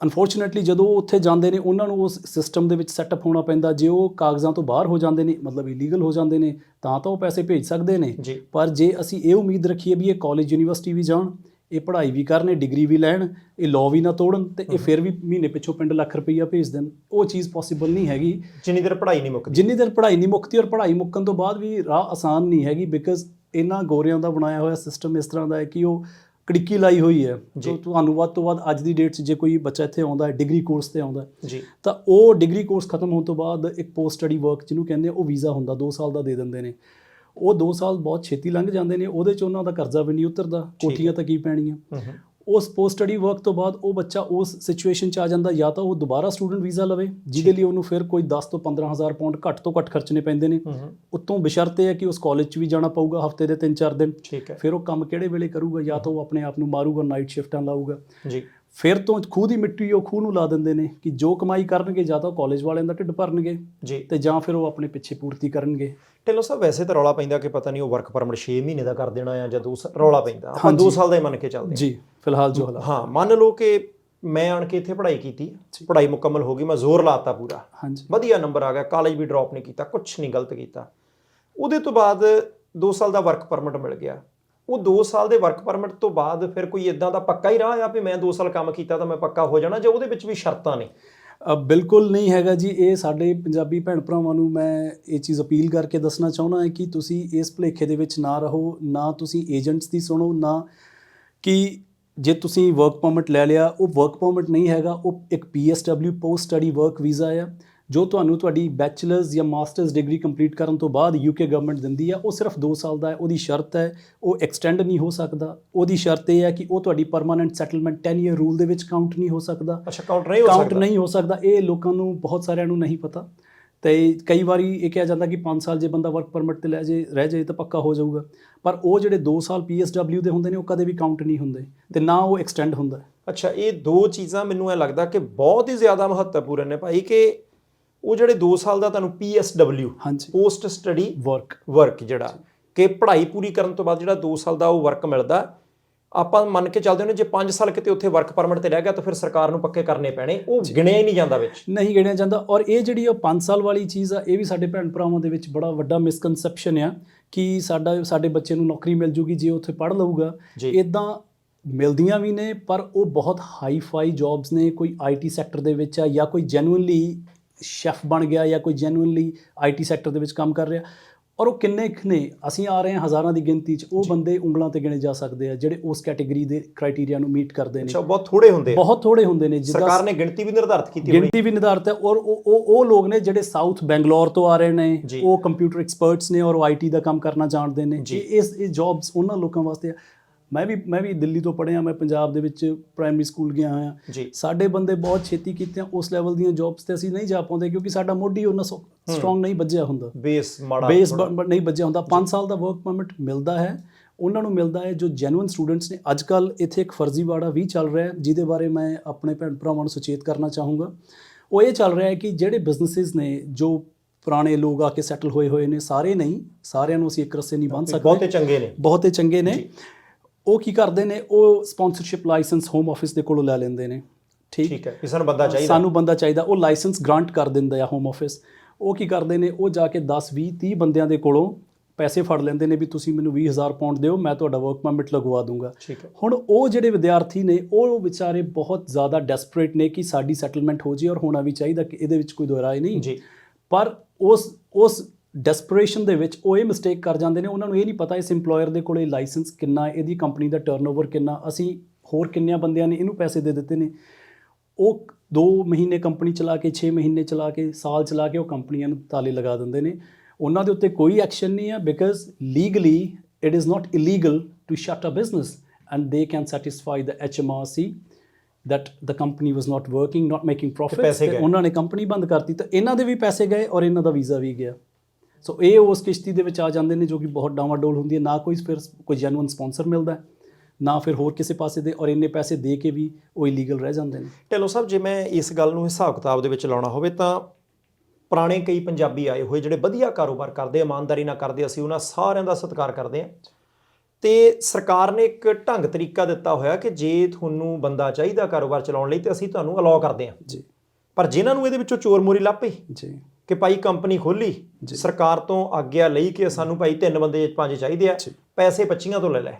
Speaker 1: ਅਨਫੋਰਚੂਨੇਟਲੀ ਜਦੋਂ ਉਹ ਉੱਥੇ ਜਾਂਦੇ ਨੇ ਉਹਨਾਂ ਨੂੰ ਉਸ ਸਿਸਟਮ ਦੇ ਵਿੱਚ ਸੈਟਅਪ ਹੋਣਾ ਪੈਂਦਾ। ਜੇ ਉਹ ਕਾਗਜ਼ਾਂ ਤੋਂ ਬਾਹਰ ਹੋ ਜਾਂਦੇ ਨੇ, ਮਤਲਬ ਇਲੀਗਲ ਹੋ ਜਾਂਦੇ ਨੇ, ਤਾਂ ਉਹ ਪੈਸੇ ਭੇਜ ਸਕਦੇ ਨੇ, ਪਰ ਜੇ ਅਸੀਂ ਇਹ ਉਮੀਦ ਰੱਖੀਏ ਵੀ ਇਹ ਕਾਲਜ ਯੂਨੀਵਰਸਿਟੀ ਵੀ ਜਾਣ, ਇਹ ਪੜ੍ਹਾਈ ਵੀ ਕਰਨ, ਡਿਗਰੀ ਵੀ ਲੈਣ, ਇਹ ਲਾਅ ਵੀ ਨਾ ਤੋੜਨ ਤੇ ਇਹ ਫਿਰ ਵੀ ਮਹੀਨੇ ਪਿੱਛੋਂ ਪਿੰਡ ਲੱਖ ਰੁਪਈਆ ਭੇਜ ਦੇਣ, ਉਹ ਚੀਜ਼ ਪੋਸੀਬਲ ਨਹੀਂ ਹੈਗੀ ਜਿੰਨੀ ਦੇਰ ਪੜ੍ਹਾਈ ਨਹੀਂ ਮੁੱਕਦੀ। ਔਰ ਪੜ੍ਹਾਈ ਮੁੱਕਣ ਤੋਂ ਬਾਅਦ ਵੀ ਰਾਹ ਆਸਾਨ ਨਹੀਂ ਹੈਗੀ, ਬਿਕਾਜ਼ ਇਹਨਾਂ ਗੋਰਿਆਂ ਦਾ ਬਣਾਇਆ ਹੋਇਆ ਸਿਸਟਮ ਇਸ ਤਰ੍ਹਾਂ ਦਾ ਹੈ ਕਿ ਉਹ ਕੜਿੱਕੀ ਲਾਈ ਹੋਈ ਹੈ। ਜੋ ਤੁਹਾਨੂੰ ਵੱਧ ਤੋਂ ਵੱਧ ਅੱਜ ਦੀ ਡੇਟ 'ਚ ਜੇ ਕੋਈ ਬੱਚਾ ਇੱਥੇ ਆਉਂਦਾ ਹੈ, ਡਿਗਰੀ ਕੋਰਸ 'ਤੇ ਆਉਂਦਾ ਤਾਂ ਉਹ ਡਿਗਰੀ ਕੋਰਸ ਖਤਮ ਹੋਣ ਤੋਂ ਬਾਅਦ ਇੱਕ ਪੋਸਟ ਸਟੱਡੀ ਵਰਕ ਜਿਹਨੂੰ ਕਹਿੰਦੇ ਆ, ਉਹ ਵੀਜ਼ਾ ਹੁੰਦਾ 2 ਸਾਲ ਦਾ ਦੇ ਦਿੰਦੇ ਨੇ। ਉਹ 2 ਸਾਲ ਬਹੁਤ ਛੇਤੀ ਲੰਘ ਜਾਂਦੇ ਨੇ, ਉਹਦੇ 'ਚ ਉਹਨਾਂ ਦਾ ਕਰਜ਼ਾ ਵੀ ਨਹੀਂ ਉਤਰਦਾ, ਕੋਠੀਆਂ ਤਾਂ ਕੀ ਪੈਣੀਆਂ। ਉਸ ਪੋਸਟ ਸਟੱਡੀ ਵਰਕ ਤੋਂ ਬਾਅਦ ਉਹ ਬੱਚਾ ਉਸ ਸਿਚੁਏਸ਼ਨ 'ਚ ਆ ਜਾਂਦਾ, ਜਾਂ ਤਾਂ ਉਹ ਦੁਬਾਰਾ ਸਟੂਡੈਂਟ ਵੀਜ਼ਾ ਲਵੇ ਜਿਹਦੇ ਲਈ ਉਹਨੂੰ ਫਿਰ ਕੋਈ 10 ਤੋਂ 15,000 ਪਾਉਂਡ ਘੱਟ ਤੋਂ ਘੱਟ ਖਰਚਣੇ ਪੈਂਦੇ ਨੇ। ਉੱਤੋਂ ਬਸ਼ਰਤੇ ਹੈ ਕਿ ਉਸ ਕਾਲਜ 'ਚ ਵੀ ਜਾਣਾ ਪਊਗਾ ਹਫਤੇ ਦੇ 3-4 ਦਿਨ। ਫਿਰ ਉਹ ਕੰਮ ਕਿਹੜੇ ਵੇਲੇ ਕਰੂਗਾ, ਜਾਂ ਤਾਂ ਉਹ ਆਪਣੇ ਆਪ ਨੂੰ ਮਾਰੂਗਾ, ਨਾਈਟ ਸ਼ਿਫਟਾਂ ਲਾਊਗਾ ਜੀ। ਫਿਰ ਤੋਂ ਖੂਹ ਦੀ ਮਿੱਟੀ ਉਹ ਖੂਹ ਨੂੰ ਲਾ ਦਿੰਦੇ ਨੇ ਕਿ ਜੋ ਕਮਾਈ ਕਰਨਗੇ ਜਾਂ ਤਾਂ ਕਾਲਜ ਵਾਲਿਆਂ ਦਾ ਢਿੱਡ ਭਰਨਗੇ ਜੀ, ਤੇ ਜਾਂ ਫਿਰ ਉਹ ਆਪਣੇ ਪਿੱਛੇ ਪੂਰਤੀ ਕਰਨਗੇ।
Speaker 2: ਢਿੱਲੋਂ ਸਾਹਿਬ, ਵੈਸੇ ਤਾਂ ਰੌਲਾ ਪੈਂਦਾ ਕਿ ਪਤਾ ਨਹੀਂ ਉਹ ਵਰਕ ਪਰਮਿਟ 6 ਮਹੀਨੇ ਦਾ ਕਰ ਦੇਣਾ ਆ ਜਾਂ 2 ਰੌਲਾ ਪੈਂਦਾ, ਆਪਾਂ 2 ਸਾਲ ਦਾ ਹੀ ਮੰਨ ਕੇ ਚੱਲਦੇ
Speaker 1: ਜੀ ਫਿਲਹਾਲ ਜੋ ਹਾਲਾਤ।
Speaker 2: ਹਾਂ, ਮੰਨ ਲਓ ਕਿ ਮੈਂ ਆਣ ਕੇ ਇੱਥੇ ਪੜ੍ਹਾਈ ਕੀਤੀ, ਪੜ੍ਹਾਈ ਮੁਕੰਮਲ ਹੋ ਗਈ, ਮੈਂ ਜ਼ੋਰ ਲਾਤਾ ਪੂਰਾ, ਹਾਂਜੀ ਵਧੀਆ ਨੰਬਰ ਆ ਗਿਆ, ਕਾਲਜ ਵੀ ਡ੍ਰੌਪ ਨਹੀਂ ਕੀਤਾ, ਕੁਛ ਨਹੀਂ ਗਲਤ ਕੀਤਾ। ਉਹਦੇ ਤੋਂ ਬਾਅਦ 2 ਸਾਲ ਦਾ ਵਰਕ ਪਰਮਿਟ ਮਿਲ ਗਿਆ। ਉਹ 2 ਸਾਲ ਦੇ ਵਰਕ ਪਰਮਿਟ ਤੋਂ ਬਾਅਦ ਫਿਰ ਕੋਈ ਇਦਾਂ ਦਾ ਪੱਕਾ ਹੀ ਰਾਹ ਆ ਵੀ ਮੈਂ 2 ਸਾਲ ਕੰਮ ਕੀਤਾ ਤਾਂ ਮੈਂ ਪੱਕਾ ਹੋ ਜਾਣਾ, ਜਾਂ ਉਹਦੇ ਵਿੱਚ ਵੀ ਸ਼ਰਤਾਂ ਨੇ?
Speaker 1: ਬਿਲਕੁਲ ਨਹੀਂ ਹੈਗਾ ਜੀ। ਇਹ ਸਾਡੇ ਪੰਜਾਬੀ ਭੈਣ ਭਰਾਵਾਂ ਨੂੰ ਮੈਂ ਇਹ ਚੀਜ਼ ਅਪੀਲ ਕਰਕੇ ਦੱਸਣਾ ਚਾਹੁੰਦਾ ਹੈ ਕਿ ਤੁਸੀਂ ਇਸ ਭੁਲੇਖੇ ਦੇ ਵਿੱਚ ਨਾ ਰਹੋ, ਨਾ ਤੁਸੀਂ ਏਜੰਟਸ ਦੀ ਸੁਣੋ, ਨਾ ਕਿ ਜੇ ਤੁਸੀਂ ਵਰਕ ਪਰਮਿਟ ਲੈ ਲਿਆ, ਉਹ ਵਰਕ ਪਰਮਿਟ ਨਹੀਂ ਹੈਗਾ, ਉਹ ਇੱਕ PSW post study work visa ਆ ਜੋ ਤੁਹਾਨੂੰ ਤੁਹਾਡੀ ਬੈਚਲਰਸ ਜਾਂ ਮਾਸਟਰਸ ਡਿਗਰੀ ਕੰਪਲੀਟ ਕਰਨ ਤੋਂ ਬਾਅਦ UK ਗਵਰਨਮੈਂਟ ਦਿੰਦੀ ਆ। ਉਹ ਸਿਰਫ 2 ਸਾਲ ਦਾ ਹੈ। ਉਹਦੀ ਸ਼ਰਤ ਹੈ ਉਹ ਐਕਸਟੈਂਡ ਨਹੀਂ ਹੋ ਸਕਦਾ। ਉਹਦੀ ਸ਼ਰਤ ਇਹ ਹੈ ਕਿ ਉਹ ਤੁਹਾਡੀ ਪਰਮਾਨੈਂਟ ਸੈਟਲਮੈਂਟ 10 ਈਅਰ ਰੂਲ ਦੇ ਵਿੱਚ ਕਾਊਂਟ ਨਹੀਂ ਹੋ ਸਕਦਾ।
Speaker 2: ਅੱਛਾ, ਕਾਊਂਟ ਨਹੀਂ ਹੋ ਸਕਦਾ।
Speaker 1: ਇਹ ਲੋਕਾਂ ਨੂੰ, ਬਹੁਤ ਸਾਰਿਆਂ ਨੂੰ ਨਹੀਂ ਪਤਾ। ਤੇ ਕਈ ਵਾਰੀ ਇਹ ਕਿਹਾ ਜਾਂਦਾ ਕਿ 5 ਸਾਲ ਜੇ ਬੰਦਾ ਵਰਕ ਪਰਮਿਟ ਤੇ ਰਹਿ ਜਾਏ ਤਾਂ ਪੱਕਾ ਹੋ ਜਾਊਗਾ, ਪਰ ਉਹ ਜਿਹੜੇ 2 ਸਾਲ PSW ਦੇ ਹੁੰਦੇ ਨੇ ਉਹ ਕਦੇ ਵੀ ਕਾਊਂਟ ਨਹੀਂ ਹੁੰਦੇ ਤੇ ਨਾ ਉਹ ਐਕਸਟੈਂਡ ਹੁੰਦਾ।
Speaker 2: ਅੱਛਾ, ਇਹ 2 ਚੀਜ਼ਾਂ ਮੈਨੂੰ ਇਹ ਲੱਗਦਾ ਕਿ ਬਹੁਤ ਹੀ ਜ਼ਿਆਦਾ ਮਹੱਤਵਪੂਰਨ ਨੇ ਭਾਈ, ਕਿ ਉਹ ਜਿਹੜੇ 2 ਸਾਲ ਦਾ ਤੁਹਾਨੂੰ PSW ਪੋਸਟ ਸਟੱਡੀ ਵਰਕ ਜਿਹੜਾ ਕਿ ਪੜ੍ਹਾਈ ਪੂਰੀ ਕਰਨ ਤੋਂ ਬਾਅਦ ਜਿਹੜਾ 2 ਸਾਲ ਦਾ ਉਹ ਵਰਕ ਮਿਲਦਾ, ਆਪਾਂ ਮੰਨ ਕੇ ਚੱਲਦੇ ਹਾਂ ਜੇ 5 ਸਾਲ ਕਿਤੇ ਉੱਥੇ ਵਰਕ ਪਰਮਿਟ ਤੇ ਰਹਿ ਗਿਆ ਤਾਂ ਫਿਰ ਸਰਕਾਰ ਨੂੰ ਪੱਕੇ ਕਰਨੇ ਪੈਣੇ, ਉਹ ਗਿਣਿਆ ਹੀ ਨਹੀਂ ਜਾਂਦਾ ਵਿੱਚ,
Speaker 1: ਨਹੀਂ ਗਿਣਿਆ ਜਾਂਦਾ। ਔਰ ਇਹ ਜਿਹੜੀ ਉਹ 5 ਸਾਲ ਵਾਲੀ ਚੀਜ਼ ਆ, ਇਹ ਵੀ ਸਾਡੇ ਭੈਣ ਭਰਾਵਾਂ ਦੇ ਵਿੱਚ ਬੜਾ ਵੱਡਾ ਮਿਸਕਨਸੈਪਸ਼ਨ ਆ ਕਿ ਸਾਡੇ ਬੱਚੇ ਨੂੰ ਨੌਕਰੀ ਮਿਲ ਜੂਗੀ ਜੇ ਉੱਥੇ ਪੜ੍ਹ ਲਊਗਾ। ਇੱਦਾਂ ਮਿਲਦੀਆਂ ਵੀ ਨੇ, ਪਰ ਉਹ ਬਹੁਤ ਹਾਈ ਫਾਈ ਜੌਬਸ ਨੇ। ਕੋਈ IT ਸੈਕਟਰ ਦੇ ਵਿੱਚ ਆ, ਜਾਂ ਕੋਈ ਜੈਨੂਇਨਲੀ ਸ਼ੈਫ ਬਣ ਗਿਆ, ਜਾਂ ਕੋਈ ਜੈਨੂਇਨਲੀ IT ਸੈਕਟਰ ਦੇ ਵਿੱਚ ਕੰਮ ਕਰ ਰਿਹਾ। ਔਰ ਉਹ ਕਿੰਨੇ ਨੇ, ਅਸੀਂ ਆ ਰਹੇ ਹਾਂ ਹਜ਼ਾਰਾਂ ਦੀ ਗਿਣਤੀ 'ਚ, ਉਹ ਬੰਦੇ ਉਂਗਲਾਂ ਤੇ ਗਿਣੇ ਜਾ ਸਕਦੇ ਆ ਜਿਹੜੇ ਉਸ ਕੈਟੇਗਰੀ ਦੇ ਕ੍ਰਾਈਟੇਰੀਆ ਨੂੰ ਮੀਟ ਕਰਦੇ ਨੇ।
Speaker 2: ਬਹੁਤ ਥੋੜੇ ਹੁੰਦੇ ਨੇ।
Speaker 1: ਸਰਕਾਰ
Speaker 2: ਨੇ ਗਿਣਤੀ ਵੀ ਨਿਰਧਾਰਿਤ ਕੀਤੀ,
Speaker 1: ਗਿਣਤੀ ਵੀ ਨਿਰਧਾਰਿਤ ਹੈ। ਔਰ ਉਹ ਲੋਕ ਨੇ ਜਿਹੜੇ ਸਾਊਥ ਬੈਂਗਲੌਰ ਤੋਂ ਆ ਰਹੇ ਨੇ, ਉਹ ਕੰਪਿਊਟਰ ਐਕਸਪਰਟਸ ਨੇ ਔਰ IT ਦਾ ਕੰਮ ਕਰਨਾ ਜਾਣਦੇ ਨੇ। ਇਹ ਜੌਬਸ ਉਹਨਾਂ ਲੋਕਾਂ ਵਾਸਤੇ ਆ। ਮੈਂ ਵੀ ਦਿੱਲੀ ਤੋਂ ਪੜ੍ਹਿਆ, ਮੈਂ ਪੰਜਾਬ ਦੇ ਵਿੱਚ ਪ੍ਰਾਇਮਰੀ ਸਕੂਲ ਗਿਆ ਹੋਇਆ। ਸਾਡੇ ਬੰਦੇ ਬਹੁਤ ਛੇਤੀ ਕੀਤੀਆਂ ਉਸ ਲੈਵਲ ਦੀਆਂ ਜੌਬਸ ਤੇ ਅਸੀਂ ਨਹੀਂ ਜਾ ਪਾਉਂਦੇ ਕਿਉਂਕਿ ਸਾਡਾ ਮੋਢੀ ਉਹਨਾਂ ਸਟਰੋਂਗ ਨਹੀਂ ਵੱਜਿਆ ਹੁੰਦਾ, ਬੇਸ ਨਹੀਂ ਵੱਜਿਆ ਹੁੰਦਾ। 5 ਸਾਲ ਦਾ ਵਰਕ ਪਰਮਿਟ ਮਿਲਦਾ ਹੈ ਉਹਨਾਂ ਨੂੰ, ਮਿਲਦਾ ਹੈ ਜੋ ਜੈਨੂਇਨ ਸਟੂਡੈਂਟਸ ਨੇ। ਅੱਜ ਕੱਲ੍ਹ ਇੱਥੇ ਇੱਕ ਫਰਜ਼ੀਵਾੜਾ ਵੀ ਚੱਲ ਰਿਹਾ ਜਿਹਦੇ ਬਾਰੇ ਮੈਂ ਆਪਣੇ ਭੈਣ ਭਰਾਵਾਂ ਨੂੰ ਸੁਚੇਤ ਕਰਨਾ ਚਾਹੂੰਗਾ। ਉਹ ਇਹ ਚੱਲ ਰਿਹਾ ਹੈ ਕਿ ਜਿਹੜੇ ਬਿਜ਼ਨਸਿਸ ਨੇ, ਜੋ ਪੁਰਾਣੇ ਲੋਕ ਆ ਕੇ ਸੈਟਲ ਹੋਏ ਨੇ, ਸਾਰੇ ਨਹੀਂ, ਸਾਰਿਆਂ ਨੂੰ ਅਸੀਂ ਇੱਕ ਰਸੇ ਨਹੀਂ ਬੰਨ੍ਹ ਸਕਦੇ, ਬਹੁਤੇ ਚੰਗੇ ਨੇ। ਉਹ ਕੀ ਕਰਦੇ ਨੇ, ਉਹ ਸਪਾਂਸਰਸ਼ਿਪ ਲਾਇਸੈਂਸ ਹੋਮ ਆਫਿਸ ਦੇ ਕੋਲੋਂ ਲੈ ਲੈਂਦੇ ਨੇ। ਠੀਕ ਹੈ, ਸਾਨੂੰ ਬੰਦਾ ਚਾਹੀਦਾ, ਉਹ ਲਾਇਸੈਂਸ ਗ੍ਰਾਂਟ ਕਰ ਦਿੰਦਾ ਆ ਹੋਮ ਆਫਿਸ। ਉਹ ਕੀ ਕਰਦੇ ਨੇ, ਉਹ ਜਾ ਕੇ 10, 20, 30 ਬੰਦਿਆਂ ਦੇ ਕੋਲੋਂ ਪੈਸੇ ਫੜ ਲੈਂਦੇ ਨੇ ਵੀ ਤੁਸੀਂ ਮੈਨੂੰ 20,000 ਪਾਉਂਡ ਦਿਓ, ਮੈਂ ਤੁਹਾਡਾ ਵਰਕ ਪਰਮਿਟ ਲਗਵਾ ਦੂੰਗਾ। ਹੁਣ ਉਹ ਜਿਹੜੇ ਵਿਦਿਆਰਥੀ ਨੇ, ਉਹ ਵਿਚਾਰੇ ਬਹੁਤ ਜ਼ਿਆਦਾ ਡੈਸਪਰੇਟ ਨੇ ਕਿ ਸਾਡੀ ਸੈਟਲਮੈਂਟ ਹੋ ਜੇ, ਔਰ ਹੋਣਾ ਵੀ ਚਾਹੀਦਾ, ਕਿ ਇਹਦੇ ਵਿੱਚ ਕੋਈ ਦੋ ਰਾਏ ਨਹੀਂ। ਪਰ ਉਸ ਡੈਸਪਰੇਸ਼ਨ ਦੇ ਵਿੱਚ ਉਹ ਇਹ ਮਿਸਟੇਕ ਕਰ ਜਾਂਦੇ ਨੇ। ਉਹਨਾਂ ਨੂੰ ਇਹ ਨਹੀਂ ਪਤਾ ਇਸ ਇੰਪਲੋਇਰ ਦੇ ਕੋਲੇ ਲਾਇਸੈਂਸ ਕਿੰਨਾ, ਇਹਦੀ ਕੰਪਨੀ ਦਾ ਟਰਨਓਵਰ ਕਿੰਨਾ, ਅਸੀਂ ਹੋਰ ਕਿੰਨਿਆਂ ਬੰਦਿਆਂ ਨੇ ਇਹਨੂੰ ਪੈਸੇ ਦੇ ਦਿੱਤੇ ਨੇ। ਉਹ 2 ਮਹੀਨੇ ਕੰਪਨੀ ਚਲਾ ਕੇ, 6 ਮਹੀਨੇ ਚਲਾ ਕੇ, ਸਾਲ ਚਲਾ ਕੇ ਉਹ ਕੰਪਨੀਆਂ ਨੂੰ ਤਾਲੇ ਲਗਾ ਦਿੰਦੇ ਨੇ। ਉਹਨਾਂ ਦੇ ਉੱਤੇ ਕੋਈ ਐਕਸ਼ਨ ਨਹੀਂ ਹੈ, because legally it is not illegal to shut a business and they can satisfy the HMRC that the company was not working, not making profits। ਤੇ ਉਹਨਾਂ ਨੇ ਕੰਪਨੀ ਬੰਦ ਕਰਤੀ, ਤਾਂ ਇਹਨਾਂ ਦੇ ਵੀ ਪੈਸੇ ਗਏ ਔਰ ਇਹਨਾਂ ਦਾ ਵੀਜ਼ਾ ਵੀ ਗਿਆ। ਸੋ ਇਹ ਉਸ ਕਿਸ਼ਤੀ ਦੇ ਵਿੱਚ ਆ ਜਾਂਦੇ ਨੇ ਜੋ ਕਿ ਬਹੁਤ ਡਾਵਾਡੋਲ ਹੁੰਦੀ ਹੈ। ਨਾ ਕੋਈ ਜੈਨੂਇਨ ਸਪਾਂਸਰ ਮਿਲਦਾ, ਨਾ ਫਿਰ ਹੋਰ ਕਿਸੇ ਪਾਸੇ ਦੇ, ਔਰ ਇੰਨੇ ਪੈਸੇ ਦੇ ਕੇ ਵੀ ਉਹ ਇਲੀਗਲ ਰਹਿ ਜਾਂਦੇ ਨੇ।
Speaker 2: ਢਿੱਲੋਂ ਸਾਹਿਬ, ਜੇ ਮੈਂ ਇਸ ਗੱਲ ਨੂੰ ਹਿਸਾਬ ਕਿਤਾਬ ਦੇ ਵਿੱਚ ਲਾਉਣਾ ਹੋਵੇ ਤਾਂ ਪੁਰਾਣੇ ਕਈ ਪੰਜਾਬੀ ਆਏ ਹੋਏ ਜਿਹੜੇ ਵਧੀਆ ਕਾਰੋਬਾਰ ਕਰਦੇ, ਇਮਾਨਦਾਰੀ ਨਾਲ ਕਰਦੇ, ਅਸੀਂ ਉਹਨਾਂ ਸਾਰਿਆਂ ਦਾ ਸਤਿਕਾਰ ਕਰਦੇ ਹਾਂ। ਤੇ ਸਰਕਾਰ ਨੇ ਇੱਕ ਢੰਗ ਤਰੀਕਾ ਦਿੱਤਾ ਹੋਇਆ ਕਿ ਜੇ ਤੁਹਾਨੂੰ ਬੰਦਾ ਚਾਹੀਦਾ ਕਾਰੋਬਾਰ ਚਲਾਉਣ ਲਈ ਤਾਂ ਅਸੀਂ ਤੁਹਾਨੂੰ ਅਲਾਉ ਕਰਦੇ ਹਾਂ ਜੀ। ਪਰ ਜਿਨ੍ਹਾਂ ਨੂੰ ਇਹਦੇ ਵਿੱਚੋਂ ਚੋਰ ਮੋਰੀ ਲੱਭੇ ਜੀ ਕਿ ਭਾਈ ਕੰਪਨੀ ਖੋਲੀ, ਸਰਕਾਰ ਤੋਂ ਆਗਿਆ ਲਈ ਕਿ ਸਾਨੂੰ ਭਾਈ 3 ਬੰਦੇ 5 ਚਾਹੀਦੇ ਆ, ਪੈਸੇ 25 ਤੋਂ ਲੈ ਲੈ,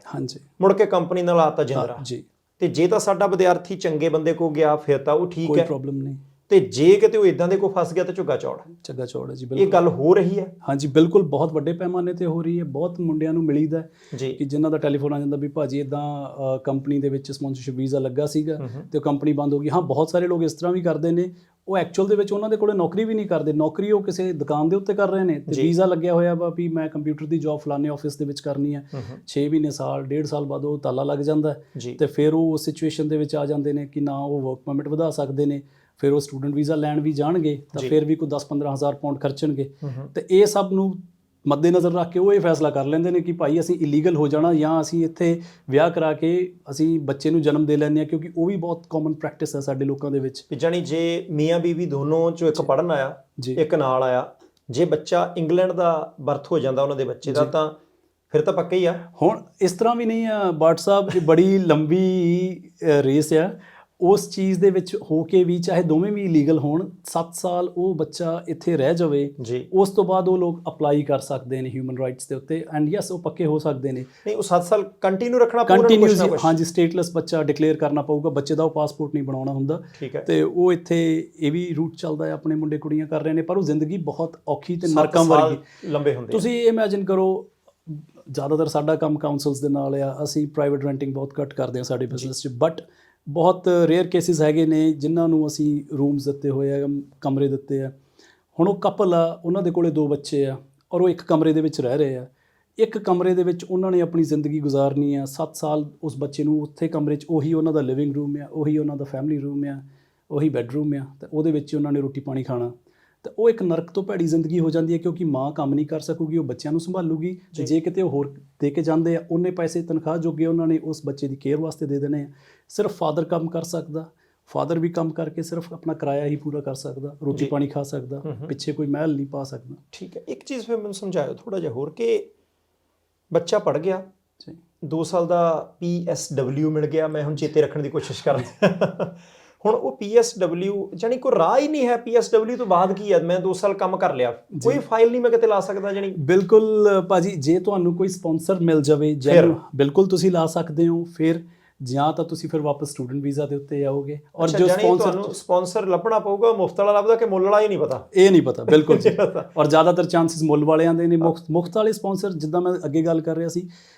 Speaker 2: ਮੁੜ ਕੇ ਕੰਪਨੀ ਨਾਲ ਆਤਾ ਜਿੰਦਰਾ। ਤੇ ਜੇ ਤਾਂ ਸਾਡਾ ਵਿਦਿਆਰਥੀ ਚੰਗੇ ਬੰਦੇ ਕੋਲ ਗਿਆ ਫਿਰ ਤਾਂ ਉਹ ਠੀਕ ਹੈ, ਕੋਈ ਪ੍ਰੋਬਲਮ ਨਹੀਂ। ਤੇ ਜੇ ਕਿਤੇ ਉਹ ਇਦਾਂ ਦੇ ਕੋਈ ਫਸ ਗਿਆ ਤਾਂ ਝੁੱਗਾ ਚੌੜ
Speaker 1: ਹੈ ਜੀ।
Speaker 2: ਇਹ ਗੱਲ ਹੋ ਰਹੀ ਹੈ?
Speaker 1: ਹਾਂਜੀ ਬਿਲਕੁਲ, ਬਹੁਤ ਵੱਡੇ ਪੈਮਾਨੇ ਤੇ ਹੋ ਰਹੀ ਹੈ। ਬਹੁਤ ਮੁੰਡਿਆਂ ਨੂੰ ਮਿਲੀਦਾ
Speaker 2: ਜੀ
Speaker 1: ਕਿ ਜਿਨ੍ਹਾਂ ਦਾ ਟੈਲੀਫੋਨ ਆ ਜਾਂਦਾ ਵੀ ਭਾਜੀ ਇਦਾਂ ਕੰਪਨੀ ਦੇ ਵਿੱਚ ਸਪਾਂਸਰਸ਼ਿਪ ਵੀਜ਼ਾ ਲੱਗਾ ਸੀਗਾ ਤੇ ਉਹ ਕੰਪਨੀ ਬੰਦ ਹੋ ਗਈ। ਹਾਂ, ਬਹੁਤ ਸਾਰੇ ਲੋਕ ਇਸ ਤਰ੍ਹਾਂ ਵੀ ਕਰਦੇ ਨੇ, ਉਹ ਐਕਚੁਅਲ ਦੇ ਵਿੱਚ ਉਹਨਾਂ ਦੇ ਕੋਲੇ ਨੌਕਰੀ ਵੀ ਨਹੀਂ ਕਰਦੇ, ਨੌਕਰੀ ਉਹ ਕਿਸੇ ਦੁਕਾਨ ਦੇ ਉੱਤੇ ਕਰ ਰਹੇ ਨੇ ਤੇ ਵੀਜ਼ਾ ਲੱਗਿਆ ਹੋਇਆ ਵਾ ਵੀ ਮੈਂ ਕੰਪਿਊਟਰ ਦੀ ਜੌਬ ਫਲਾਣੇ ਆਫਿਸ ਦੇ ਵਿੱਚ ਕਰਨੀ ਹੈ। 6 ਮਹੀਨੇ ਸਾਲ 1.5 ਸਾਲ ਬਾਅਦ ਉਹ ਤਾਲਾ ਲੱਗ ਜਾਂਦਾ ਤੇ ਫਿਰ ਉਹ ਸਿਚੁਏਸ਼ਨ ਦੇ ਵਿੱਚ ਆ ਜਾਂਦੇ ਨੇ ਕਿ ਨਾ ਉਹ ਵਰਕ ਪਰਮਿਟ ਵਧਾ ਸਕਦੇ ਨੇ, ਫਿਰ ਉਹ ਸਟੂਡੈਂਟ ਵੀਜ਼ਾ ਲੈਣ ਵੀ ਜਾਣਗੇ ਤਾਂ ਫਿਰ ਵੀ ਕੋਈ 10-15 ਹਜ਼ਾਰ ਪਾਉਂਡ ਖਰਚਣਗੇ। ਤੇ ਇਹ ਸਭ ਨੂੰ ਮੱਦੇਨਜ਼ਰ ਰੱਖ ਕੇ ਉਹ ਇਹ ਫੈਸਲਾ ਕਰ ਲੈਂਦੇ ਨੇ ਕਿ ਭਾਈ ਅਸੀਂ ਇਲੀਗਲ ਹੋ ਜਾਣਾ ਜਾਂ ਅਸੀਂ ਇੱਥੇ ਵਿਆਹ ਕਰਾ ਕੇ ਅਸੀਂ ਬੱਚੇ ਨੂੰ ਜਨਮ ਦੇ ਲੈਂਦੇ ਹਾਂ, ਕਿਉਂਕਿ ਉਹ ਵੀ ਬਹੁਤ ਕਾਮਨ ਪ੍ਰੈਕਟਿਸ ਹੈ ਸਾਡੇ ਲੋਕਾਂ ਦੇ ਵਿੱਚ।
Speaker 2: ਜਾਣੀ ਜੇ ਮੀਆਂ ਬੀਵੀ ਦੋਨੋਂ ਚੋਂ ਇੱਕ ਪੜ੍ਹਨ ਆਇਆ ਇੱਕ ਨਾਲ ਆਇਆ, ਜੇ ਬੱਚਾ ਇੰਗਲੈਂਡ ਦਾ ਬਰਥ ਹੋ ਜਾਂਦਾ ਉਹਨਾਂ ਦੇ ਬੱਚੇ ਦਾ ਤਾਂ ਫਿਰ ਤਾਂ ਪੱਕਾ ਹੀ ਆ।
Speaker 1: ਹੁਣ ਇਸ ਤਰ੍ਹਾਂ ਵੀ ਨਹੀਂ ਆ ਬਾਟ ਸਾਹਿਬ, ਇਹ ਬੜੀ ਲੰਬੀ ਰੇਸ ਆ। ਉਸ ਚੀਜ਼ ਦੇ ਵਿੱਚ ਹੋ ਕੇ ਵੀ ਚਾਹੇ ਦੋਵੇਂ ਵੀ ਇਲੀਗਲ ਹੋਣ, 7 ਸਾਲ ਉਹ ਬੱਚਾ ਇੱਥੇ ਰਹਿ ਜਾਵੇ, ਉਸ ਤੋਂ ਬਾਅਦ ਉਹ ਲੋਕ ਅਪਲਾਈ ਕਰ ਸਕਦੇ ਨੇ ਹਿਊਮਨ ਰਾਈਟਸ ਦੇ ਉੱਤੇ ਐਂਡ ਯੈਸ ਉਹ ਪੱਕੇ ਹੋ ਸਕਦੇ ਨੇ।
Speaker 2: ਨਹੀਂ, ਉਹ 7 ਸਾਲ ਕੰਟੀਨਿਊ ਰੱਖਣਾ ਪਊਗਾ,
Speaker 1: ਕੰਟੀਨਿਊ ਹਾਂਜੀ, ਸਟੇਟਲੈਸ ਬੱਚਾ ਡਿਕਲੇਅਰ ਕਰਨਾ ਪਊਗਾ। ਬੱਚੇ ਦਾ ਉਹ ਪਾਸਪੋਰਟ ਨਹੀਂ ਬਣਾਉਣਾ ਹੁੰਦਾ ਤੇ ਉਹ ਇੱਥੇ ਇਹ ਵੀ ਰੂਟ ਚੱਲਦਾ ਹੈ, ਆਪਣੇ ਮੁੰਡੇ ਕੁੜੀਆਂ ਕਰ ਰਹੇ ਨੇ। ਪਰ ਉਹ ਜ਼ਿੰਦਗੀ ਬਹੁਤ ਔਖੀ ਤੇ ਨਰਕਾਂ ਵਰਗੀ
Speaker 2: ਲੰਬੇ ਹੁੰਦੇ।
Speaker 1: ਤੁਸੀਂ ਇਮੈਜਿਨ ਕਰੋ, ਜ਼ਿਆਦਾਤਰ ਸਾਡਾ ਕੰਮ ਕਾਉਂਸਲਸ ਦੇ ਨਾਲ ਆ, ਅਸੀਂ ਪ੍ਰਾਈਵੇਟ ਰੈਂਟਿੰਗ ਬਹੁਤ ਘੱਟ ਕਰਦੇ ਹਾਂ ਸਾਡੇ ਬਿਜ਼ਨਸ 'ਚ, ਬਟ ਬਹੁਤ ਰੇਅਰ ਕੇਸਿਸ ਹੈਗੇ ਨੇ ਜਿਨ੍ਹਾਂ ਨੂੰ ਅਸੀਂ ਰੂਮਸ ਦਿੱਤੇ ਹੋਏ ਆ, ਕਮਰੇ ਦਿੱਤੇ ਆ। ਹੁਣ ਉਹ ਕਪਲ ਆ, ਉਹਨਾਂ ਦੇ ਕੋਲੇ 2 ਬੱਚੇ ਆ ਔਰ ਉਹ ਇੱਕ ਕਮਰੇ ਦੇ ਵਿੱਚ ਰਹਿ ਰਹੇ ਆ। ਇੱਕ ਕਮਰੇ ਦੇ ਵਿੱਚ ਉਹਨਾਂ ਨੇ ਆਪਣੀ ਜ਼ਿੰਦਗੀ ਗੁਜ਼ਾਰਨੀ ਆ। 7 ਸਾਲ ਉਸ ਬੱਚੇ ਨੂੰ ਉੱਥੇ ਕਮਰੇ 'ਚ, ਉਹੀ ਉਹਨਾਂ ਦਾ ਲਿਵਿੰਗ ਰੂਮ ਆ, ਉਹੀ ਉਹਨਾਂ ਦਾ ਫੈਮਿਲੀ ਰੂਮ ਆ, ਉਹੀ ਬੈੱਡਰੂਮ ਆ ਤੇ ਉਹਦੇ ਵਿੱਚ ਉਹਨਾਂ ਨੇ ਰੋਟੀ ਪਾਣੀ ਖਾਣਾ। ਤਾਂ ਉਹ ਇੱਕ ਨਰਕ ਤੋਂ ਭੈੜੀ ਜ਼ਿੰਦਗੀ ਹੋ ਜਾਂਦੀ ਹੈ, ਕਿਉਂਕਿ ਮਾਂ ਕੰਮ ਨਹੀਂ ਕਰ ਸਕੂਗੀ, ਉਹ ਬੱਚਿਆਂ ਨੂੰ ਸੰਭਾਲੂਗੀ। ਜੇ ਕਿਤੇ ਉਹ ਹੋਰ ਦੇ ਕੇ ਜਾਂਦੇ ਆ, ਉਹਨੇ ਪੈਸੇ ਤਨਖਾਹ ਜੋਗੇ ਉਹਨਾਂ ਨੇ ਉਸ ਬੱਚੇ ਦੀ ਕੇਅਰ ਵਾਸਤੇ ਦੇ ਦੇਣੇ ਆ। ਸਿਰਫ ਫਾਦਰ ਕੰਮ ਕਰ ਸਕਦਾ, ਫਾਦਰ ਵੀ ਕੰਮ ਕਰਕੇ ਸਿਰਫ ਆਪਣਾ ਕਿਰਾਇਆ ਹੀ ਪੂਰਾ ਕਰ ਸਕਦਾ, ਰੋਟੀ ਪਾਣੀ ਖਾ ਸਕਦਾ, ਪਿੱਛੇ ਕੋਈ ਮਹਿਲ ਨਹੀਂ ਪਾ ਸਕਦਾ।
Speaker 2: ਠੀਕ ਹੈ, ਇੱਕ ਚੀਜ਼ ਫਿਰ ਮੈਨੂੰ ਸਮਝਾਇਓ ਥੋੜ੍ਹਾ ਜਿਹਾ ਹੋਰ ਕਿ ਬੱਚਾ ਪੜ੍ਹ ਗਿਆ, 2 ਸਾਲ ਦਾ PSW ਮਿਲ ਗਿਆ, ਮੈਂ ਹੁਣ ਚੇਤੇ ਰੱਖਣ ਦੀ ਕੋਸ਼ਿਸ਼ ਕਰਦਾ। ਹੁਣ ਉਹ PSW ਜਾਣੀ ਕੋਈ ਰਾਹ ਹੀ ਨਹੀਂ ਹੈ। PSW ਤੋਂ ਬਾਅਦ ਕੀ ਹੈ? ਮੈਂ 2 ਸਾਲ ਕੰਮ ਕਰ ਲਿਆ, ਕੋਈ ਫਾਈਲ ਨਹੀਂ ਮੈਂ ਕਿਤੇ ਲਾ ਸਕਦਾ? ਜਾਣੀ
Speaker 1: ਬਿਲਕੁਲ ਭਾਜੀ, ਜੇ ਤੁਹਾਨੂੰ ਕੋਈ ਸਪਾਂਸਰ ਮਿਲ ਜਾਵੇ ਬਿਲਕੁਲ ਤੁਸੀਂ ਲਾ ਸਕਦੇ ਹੋ। ਫਿਰ ਜਾਂ ਤਾਂ ਤੁਸੀਂ ਫਿਰ ਵਾਪਸ ਸਟੂਡੈਂਟ ਵੀਜ਼ਾ ਦੇ ਉੱਤੇ ਆਓਗੇ। ਔਰ ਜੋ
Speaker 2: ਤੁਹਾਨੂੰ ਸਪਾਂਸਰ ਲੱਭਣਾ ਪਊਗਾ, ਮੁਫਤ ਵਾਲਾ ਲੱਭਦਾ ਕਿ ਮੁੱਲ ਵਾਲਾ, ਹੀ ਨਹੀਂ ਪਤਾ।
Speaker 1: ਇਹ ਨਹੀਂ ਪਤਾ ਬਿਲਕੁਲ ਜੀ। ਔਰ ਜ਼ਿਆਦਾਤਰ ਚਾਂਸਿਸ ਮੁੱਲ ਵਾਲਿਆਂ ਦੇ ਨੇ। ਮੁਫਤ ਵਾਲੇ ਸਪਾਂਸਰ, ਜਿੱਦਾਂ ਮੈਂ ਅੱਗੇ ਗੱਲ ਕਰ ਰਿਹਾ ਸੀ,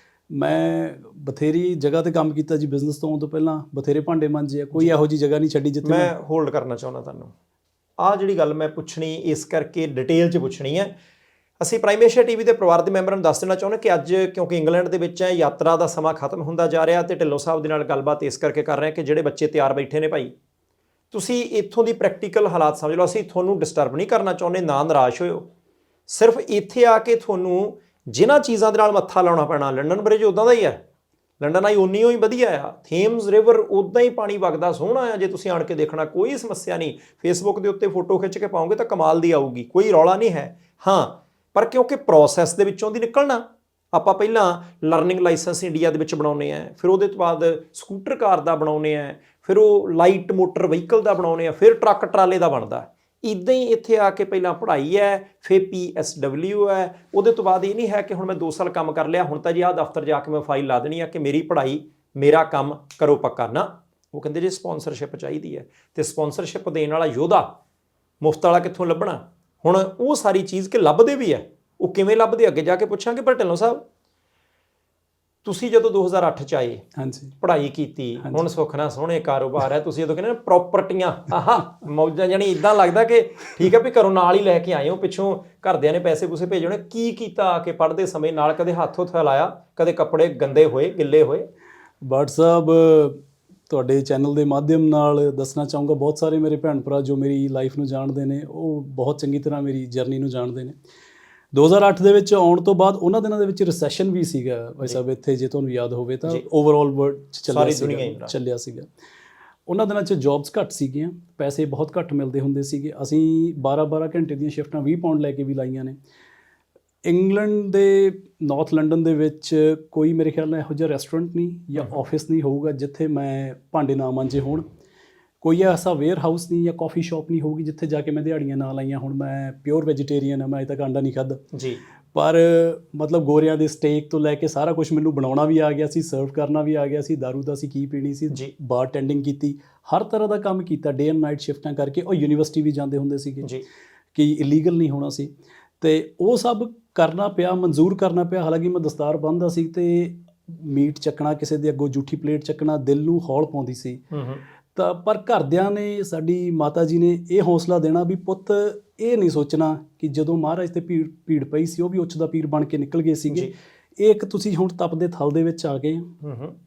Speaker 1: ਮੈਂ ਬਥੇਰੀ ਜਗ੍ਹਾ ਤੇ ਕੰਮ ਕੀਤਾ ਜੀ। ਬਿਜ਼ਨਸ ਤੋਂ ਆਉਣ ਤੋਂ ਪਹਿਲਾਂ ਬਥੇਰੇ ਭਾਂਡੇ ਮਾਂਜੇ ਆ, ਕੋਈ ਇਹੋ ਜਿਹੀ ਜਗ੍ਹਾ ਨਹੀਂ ਛੱਡੀ ਜਿੱਥੇ
Speaker 2: ਮੈਂ ਹੋਲਡ ਕਰਨਾ ਚਾਹੁੰਦਾ ਤੁਹਾਨੂੰ। ਆਹ ਜਿਹੜੀ ਗੱਲ ਮੈਂ ਪੁੱਛਣੀ ਇਸ ਕਰਕੇ ਡਿਟੇਲ 'ਚ ਪੁੱਛਣੀ ਹੈ। ਅਸੀਂ ਪ੍ਰਾਈਮ ਏਸ਼ੀਆ ਟੀਵੀ ਦੇ ਪਰਿਵਾਰ ਦੇ ਮੈਂਬਰਾਂ ਨੂੰ ਦੱਸ ਦੇਣਾ ਚਾਹੁੰਦੇ ਕਿ ਅੱਜ ਕਿਉਂਕਿ ਇੰਗਲੈਂਡ ਦੇ ਵਿੱਚ ਹੈ, ਯਾਤਰਾ ਦਾ ਸਮਾਂ ਖਤਮ ਹੁੰਦਾ ਜਾ ਰਿਹਾ ਤੇ ਢਿੱਲੋਂ ਸਾਹਿਬ ਦੇ ਨਾਲ ਗੱਲਬਾਤ ਇਸ ਕਰਕੇ ਕਰ ਰਹੇ ਹਾਂ ਕਿ ਜਿਹੜੇ ਬੱਚੇ ਤਿਆਰ ਬੈਠੇ ਨੇ ਭਾਈ, ਤੁਸੀਂ ਇੱਥੋਂ ਦੀ ਪ੍ਰੈਕਟੀਕਲ ਹਾਲਾਤ ਸਮਝ ਲਓ। ਅਸੀਂ ਤੁਹਾਨੂੰ ਡਿਸਟਰਬ ਨਹੀਂ ਕਰਨਾ ਚਾਹੁੰਦੇ, ਨਾ ਨਿਰਾਸ਼ ਹੋਇਓ। ਸਿਰਫ ਇੱਥੇ ਆ ਕੇ ਤੁਹਾਨੂੰ ਜਿਨ੍ਹਾਂ ਚੀਜ਼ਾਂ ਦੇ ਨਾਲ ਮੱਥਾ ਲਾਉਣਾ ਪੈਣਾ, ਲੰਡਨ ਬ੍ਰਿਜ ਉੱਦਾਂ ਦਾ ਹੀ ਹੈ, ਲੰਡਨ ਆਈ ਉਨੀ ਹੀ ਵਧੀਆ ਆ, ਥੇਮਸ ਰਿਵਰ ਉੱਦਾਂ ਹੀ ਪਾਣੀ ਵਗਦਾ ਸੋਹਣਾ ਆ। ਜੇ ਤੁਸੀਂ ਆਣ ਕੇ ਦੇਖਣਾ ਕੋਈ ਸਮੱਸਿਆ ਨਹੀਂ। ਫੇਸਬੁੱਕ ਦੇ ਉੱਤੇ ਫੋਟੋ ਖਿੱਚ ਕੇ ਪਾਓਗੇ ਤਾਂ ਕਮਾਲ ਦੀ ਆਊਗੀ, ਕੋਈ ਰੌਲਾ ਨਹੀਂ ਹੈ। ਹਾਂ, ਪਰ ਕਿਉਂਕਿ ਪ੍ਰੋਸੈਸ ਦੇ ਵਿੱਚੋਂ ਦੀ ਨਿਕਲਣਾ, ਆਪਾਂ ਪਹਿਲਾਂ ਲਰਨਿੰਗ ਲਾਇਸੈਂਸ ਇੰਡੀਆ ਦੇ ਵਿੱਚ ਬਣਾਉਂਦੇ ਆ, ਫਿਰ ਉਹਦੇ ਤੋਂ ਬਾਅਦ ਸਕੂਟਰ ਕਾਰ ਦਾ ਬਣਾਉਂਦੇ ਆ, ਫਿਰ ਉਹ ਲਾਈਟ ਮੋਟਰ ਵਹੀਕਲ ਦਾ ਬਣਾਉਂਦੇ ਆ, ਫਿਰ ਟਰੱਕ ਟਰਾਲੇ ਦਾ ਬਣਦਾ। ਇੱਦਾਂ ਹੀ ਇੱਥੇ ਆ ਕੇ ਪਹਿਲਾਂ ਪੜ੍ਹਾਈ ਹੈ, ਫਿਰ PSW ਹੈ। ਉਹਦੇ ਤੋਂ ਬਾਅਦ ਇਹ ਨਹੀਂ ਹੈ ਕਿ ਹੁਣ ਮੈਂ 2 ਸਾਲ ਕੰਮ ਕਰ ਲਿਆ, ਹੁਣ ਤਾਂ ਜੀ ਆਹ ਦਫ਼ਤਰ ਜਾ ਕੇ ਮੈਂ ਫਾਈਲ ਲਾ ਦੇਣੀ ਆ ਕਿ ਮੇਰੀ ਪੜ੍ਹਾਈ ਮੇਰਾ ਕੰਮ ਕਰੋ ਪੱਕਾ ਨਾ। ਉਹ ਕਹਿੰਦੇ ਜੇ ਸਪਾਂਸਰਸ਼ਿਪ ਚਾਹੀਦੀ ਹੈ ਤੇ ਸਪਾਂਸਰਸ਼ਿਪ ਦੇਣ ਵਾਲਾ ਯੋਧਾ ਮੁਫਤ ਵਾਲਾ ਕਿੱਥੋਂ ਲੱਭਣਾ? ਹੁਣ ਉਹ ਸਾਰੀ ਚੀਜ਼ ਕਿ ਲੱਭਦੇ ਵੀ ਹੈ, ਉਹ ਕਿਵੇਂ ਲੱਭਦੇ ਅੱਗੇ ਜਾ ਕੇ ਪੁੱਛਾਂਗੇ। ਪਰ ਢਿੱਲੋਂ ਸਾਹਿਬ, ਤੁਸੀਂ ਜਦੋਂ 2008 'ਚ ਆਏ, ਹਾਂਜੀ, ਪੜ੍ਹਾਈ ਕੀਤੀ, ਹੁਣ ਸੁੱਖ ਨਾਲ ਸੋਹਣੇ ਕਾਰੋਬਾਰ ਹੈ, ਤੁਸੀਂ ਜਦੋਂ ਕਹਿੰਦੇ ਨਾ ਪ੍ਰੋਪਰਟੀਆਂ, ਆਹਾ ਮੌਜਾਂ, ਜਾਣੀ ਇੱਦਾਂ ਲੱਗਦਾ ਕਿ ਠੀਕ ਹੈ ਵੀ ਘਰੋਂ ਨਾਲ ਹੀ ਲੈ ਕੇ ਆਏ ਹੋ, ਪਿੱਛੋਂ ਘਰਦਿਆਂ ਨੇ ਪੈਸੇ ਪੂਸੇ ਭੇਜੇ ਹੋਣੇ। ਕੀ ਕੀਤਾ ਆ ਕੇ ਪੜ੍ਹਦੇ ਸਮੇਂ ਨਾਲ? ਕਦੇ ਹੱਥ ਹੁੱਥ ਹਿਲਾਇਆ? ਕਦੇ ਕੱਪੜੇ ਗੰਦੇ ਹੋਏ, ਗਿੱਲੇ ਹੋਏ?
Speaker 1: ਬਾਟ ਸਾਹਿਬ, ਤੁਹਾਡੇ ਚੈਨਲ ਦੇ ਮਾਧਿਅਮ ਨਾਲ ਦੱਸਣਾ ਚਾਹੂੰਗਾ, ਬਹੁਤ ਸਾਰੇ ਮੇਰੇ ਭੈਣ ਭਰਾ ਜੋ ਮੇਰੀ ਲਾਈਫ ਨੂੰ ਜਾਣਦੇ ਨੇ, ਉਹ ਬਹੁਤ ਚੰਗੀ ਤਰ੍ਹਾਂ ਮੇਰੀ ਜਰਨੀ ਨੂੰ ਜਾਣਦੇ ਨੇ। 2008 ਦੇ ਵਿੱਚ ਆਉਣ ਤੋਂ ਬਾਅਦ ਉਹਨਾਂ ਦਿਨਾਂ ਦੇ ਵਿੱਚ ਰਿਸੈਸ਼ਨ ਵੀ ਸੀਗਾ ਭਾਈ ਸਾਹਿਬ ਇੱਥੇ, ਜੇ ਤੁਹਾਨੂੰ ਯਾਦ ਹੋਵੇ ਤਾਂ ਓਵਰਆਲ ਵਰਲਡ 'ਚ ਚੱਲਿਆ ਸੀਗਾ। ਉਹਨਾਂ ਦਿਨਾਂ 'ਚ ਜੌਬਸ ਘੱਟ ਸੀਗੀਆਂ, ਪੈਸੇ ਬਹੁਤ ਘੱਟ ਮਿਲਦੇ ਹੁੰਦੇ ਸੀਗੇ। ਅਸੀਂ 12-12 ਘੰਟੇ ਦੀਆਂ ਸ਼ਿਫਟਾਂ 20 ਪਾਉਂਡ ਲੈ ਕੇ ਵੀ ਲਾਈਆਂ ਨੇ। ਇੰਗਲੈਂਡ ਦੇ ਨਾਰਥ ਲੰਡਨ ਦੇ ਵਿੱਚ ਕੋਈ ਮੇਰੇ ਖਿਆਲ ਨਾਲ ਇਹੋ ਜਿਹਾ ਰੈਸਟੋਰੈਂਟ ਨਹੀਂ ਜਾਂ ਆਫਿਸ ਨਹੀਂ ਹੋਊਗਾ ਜਿੱਥੇ ਮੈਂ ਭਾਂਡੇ ਨਾ ਮਾਂਜੇ ਹੋਣ। ਕੋਈ ਐਸਾ ਵੇਅਰ ਹਾਊਸ ਨਹੀਂ ਜਾਂ ਕਾਫੀ ਸ਼ਾਪ ਨਹੀਂ ਹੋਊਗੀ ਜਿੱਥੇ ਜਾ ਕੇ ਮੈਂ ਦਿਹਾੜੀਆਂ ਨਾ ਲਾਈਆਂ ਹੁਣ। ਮੈਂ ਪਿਓਰ ਵੈਜੀਟੇਰੀਅਨ ਹਾਂ, ਮੈਂ ਅਜੇ ਤੱਕ ਅੰਡਾ ਨਹੀਂ ਖਾਧਾ ਜੀ, ਪਰ ਮਤਲਬ ਗੋਰਿਆਂ ਦੇ ਸਟੇਕ ਤੋਂ ਲੈ ਕੇ ਸਾਰਾ ਕੁਝ ਮੈਨੂੰ ਬਣਾਉਣਾ ਵੀ ਆ ਗਿਆ ਸੀ, ਸਰਵ ਕਰਨਾ ਵੀ ਆ ਗਿਆ ਸੀ, ਦਾਰੂ ਦਾ ਅਸੀਂ ਕੀ ਪੀਣੀ ਸੀ,
Speaker 2: ਜੀ।
Speaker 1: ਬਾਰ ਟੈਂਡਿੰਗ ਕੀਤੀ, ਹਰ ਤਰ੍ਹਾਂ ਦਾ ਕੰਮ ਕੀਤਾ, ਡੇ ਐਂਡ ਨਾਈਟ ਸ਼ਿਫਟਾਂ ਕਰਕੇ। ਉਹ ਯੂਨੀਵਰਸਿਟੀ ਵੀ ਜਾਂਦੇ ਹੁੰਦੇ ਸੀਗੇ
Speaker 2: ਜੀ।
Speaker 1: ਕਿ ਇਲੀਗਲ ਨਹੀਂ ਹੋਣਾ ਸੀ, ਤੇ ਉਹ ਸਭ ਕਰਨਾ ਪਿਆ, ਮਨਜ਼ੂਰ ਕਰਨਾ ਪਿਆ। ਹਾਲਾਂਕਿ ਮੈਂ ਦਸਤਾਰ ਬੰਨ੍ਹਦਾ ਸੀ ਤੇ ਮੀਟ ਚੱਕਣਾ, ਕਿਸੇ ਦੇ ਅੱਗੋਂ ਜੂਠੀ ਪਲੇਟ ਚੱਕਣਾ ਦਿਲ ਨੂੰ ਹੌਲ ਪਾਉਂਦੀ ਸੀ। ਤਾਂ ਪਰ ਘਰਦਿਆਂ ਨੇ, ਸਾਡੀ ਮਾਤਾ ਜੀ ਨੇ ਇਹ ਹੌਸਲਾ ਦੇਣਾ ਵੀ ਪੁੱਤ ਇਹ ਨਹੀਂ ਸੋਚਣਾ ਕਿ ਜਦੋਂ ਮਹਾਰਾਜ ਤੇ ਭੀੜ ਪਈ ਸੀ ਉਹ ਵੀ ਉੱਚ ਦਾ ਪੀਰ ਬਣ ਕੇ ਨਿਕਲ ਗਏ ਸੀਗੇ। ਇਹ ਇੱਕ ਤੁਸੀਂ ਹੁਣ ਤਪਦੇ ਥਲ ਦੇ ਵਿੱਚ ਆ ਗਏ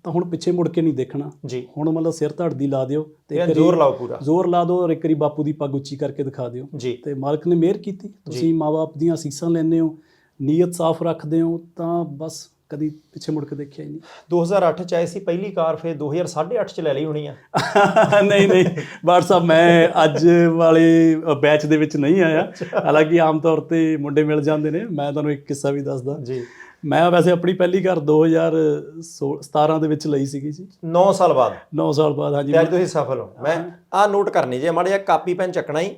Speaker 1: ਤਾਂ ਹੁਣ ਪਿੱਛੇ ਮੁੜ ਕੇ ਨਹੀਂ ਦੇਖਣਾ ਜੀ। ਹੁਣ ਮਤਲਬ ਸਿਰ ਧੜ ਦੀ ਲਾ ਦਿਓ ਤੇ
Speaker 2: ਜ਼ੋਰ ਲਾਓ, ਪੂਰਾ
Speaker 1: ਜ਼ੋਰ ਲਾ ਦਿਓ, ਔਰ ਇੱਕ ਵਾਰੀ ਬਾਪੂ ਦੀ ਪੱਗ ਉੱਚੀ ਕਰਕੇ ਦਿਖਾ ਦਿਓ
Speaker 2: ਜੀ।
Speaker 1: ਤੇ ਮਾਲਕ ਨੇ ਮਿਹਰ ਕੀਤੀ, ਤੁਸੀਂ ਮਾਂ-ਬਾਪ ਦੀਆਂ ਅਸੀਸਾਂ ਲੈਂਦੇ ਹੋ, ਨੀਅਤ ਸਾਫ਼ ਰੱਖਦੇ ਹੋ, ਤਾਂ ਬਸ ਕਦੀ ਪਿੱਛੇ ਮੁੜ ਕੇ ਦੇਖਿਆ ਹੀ ਨਹੀਂ।
Speaker 2: 2008 ਚ ਆਏ ਸੀ ਪਹਿਲੀ ਕਾਰ, ਫਿਰ 2008 ਚ ਲੈ ਲਈ ਹੋਣੀ ਆ।
Speaker 1: ਨਹੀਂ ਬਾਟ ਸਾਹਿਬ, ਮੈਂ ਅੱਜ ਵਾਲੇ ਬੈਚ ਦੇ ਵਿੱਚ ਨਹੀਂ ਆਇਆ। ਹਾਲਾਂਕਿ ਆਮ ਤੌਰ ਤੇ ਮੁੰਡੇ ਮਿਲ ਜਾਂਦੇ ਨੇ। ਮੈਂ ਤੁਹਾਨੂੰ ਇੱਕ ਕਿੱਸਾ ਵੀ ਦੱਸਦਾ ਜੀ। ਮੈਂ ਵੈਸੇ ਆਪਣੀ ਪਹਿਲੀ ਕਾਰ 2017 ਦੇ ਵਿੱਚ ਲਈ ਸੀਗੀ ਜੀ।
Speaker 2: 9 ਸਾਲ ਬਾਅਦ
Speaker 1: 9 ਸਾਲ ਬਾਅਦ, ਹਾਂਜੀ।
Speaker 2: ਅੱਜ ਤੁਸੀਂ ਸਫਲ ਹੋ। ਮੈਂ ਆਹ ਨੋਟ ਕਰਨੀ ਜੇ, ਮਾੜਾ ਜਿਹਾ ਕਾਪੀ ਪੈਨ ਚੱਕਣਾ ਹੀ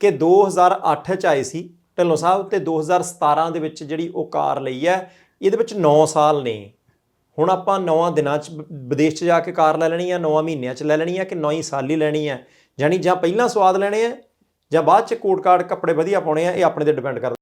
Speaker 2: ਕਿ 2008 ਚ ਆਏ ਸੀ ਢਿੱਲੋਂ ਸਾਹਿਬ, ਤੇ 2017 ਦੇ ਵਿੱਚ ਜਿਹੜੀ ਉਹ ਕਾਰ ਲਈ ਹੈ, ਇਹਦੇ ਵਿੱਚ 9 ਸਾਲ ਨੇ। ਹੁਣ ਆਪਾਂ 9 ਦਿਨਾਂ 'ਚ ਵਿਦੇਸ਼ 'ਚ ਜਾ ਕੇ ਕਾਰ ਲੈ ਲੈਣੀ ਆ, 9 ਮਹੀਨਿਆਂ 'ਚ ਲੈ ਲੈਣੀ ਆ, ਕਿ 9 ਹੀ ਸਾਲ ਹੀ ਲੈਣੀ ਹੈ? ਯਾਨੀ ਜਾਂ ਪਹਿਲਾਂ ਸਵਾਦ ਲੈਣੇ ਆ ਜਾਂ ਬਾਅਦ 'ਚ ਕੋਟ ਕਾਰਡ ਕੱਪੜੇ ਵਧੀਆ ਪਾਉਣੇ ਆ, ਇਹ ਆਪਣੇ ਤੇ ਡਿਪੈਂਡ ਕਰਦਾ।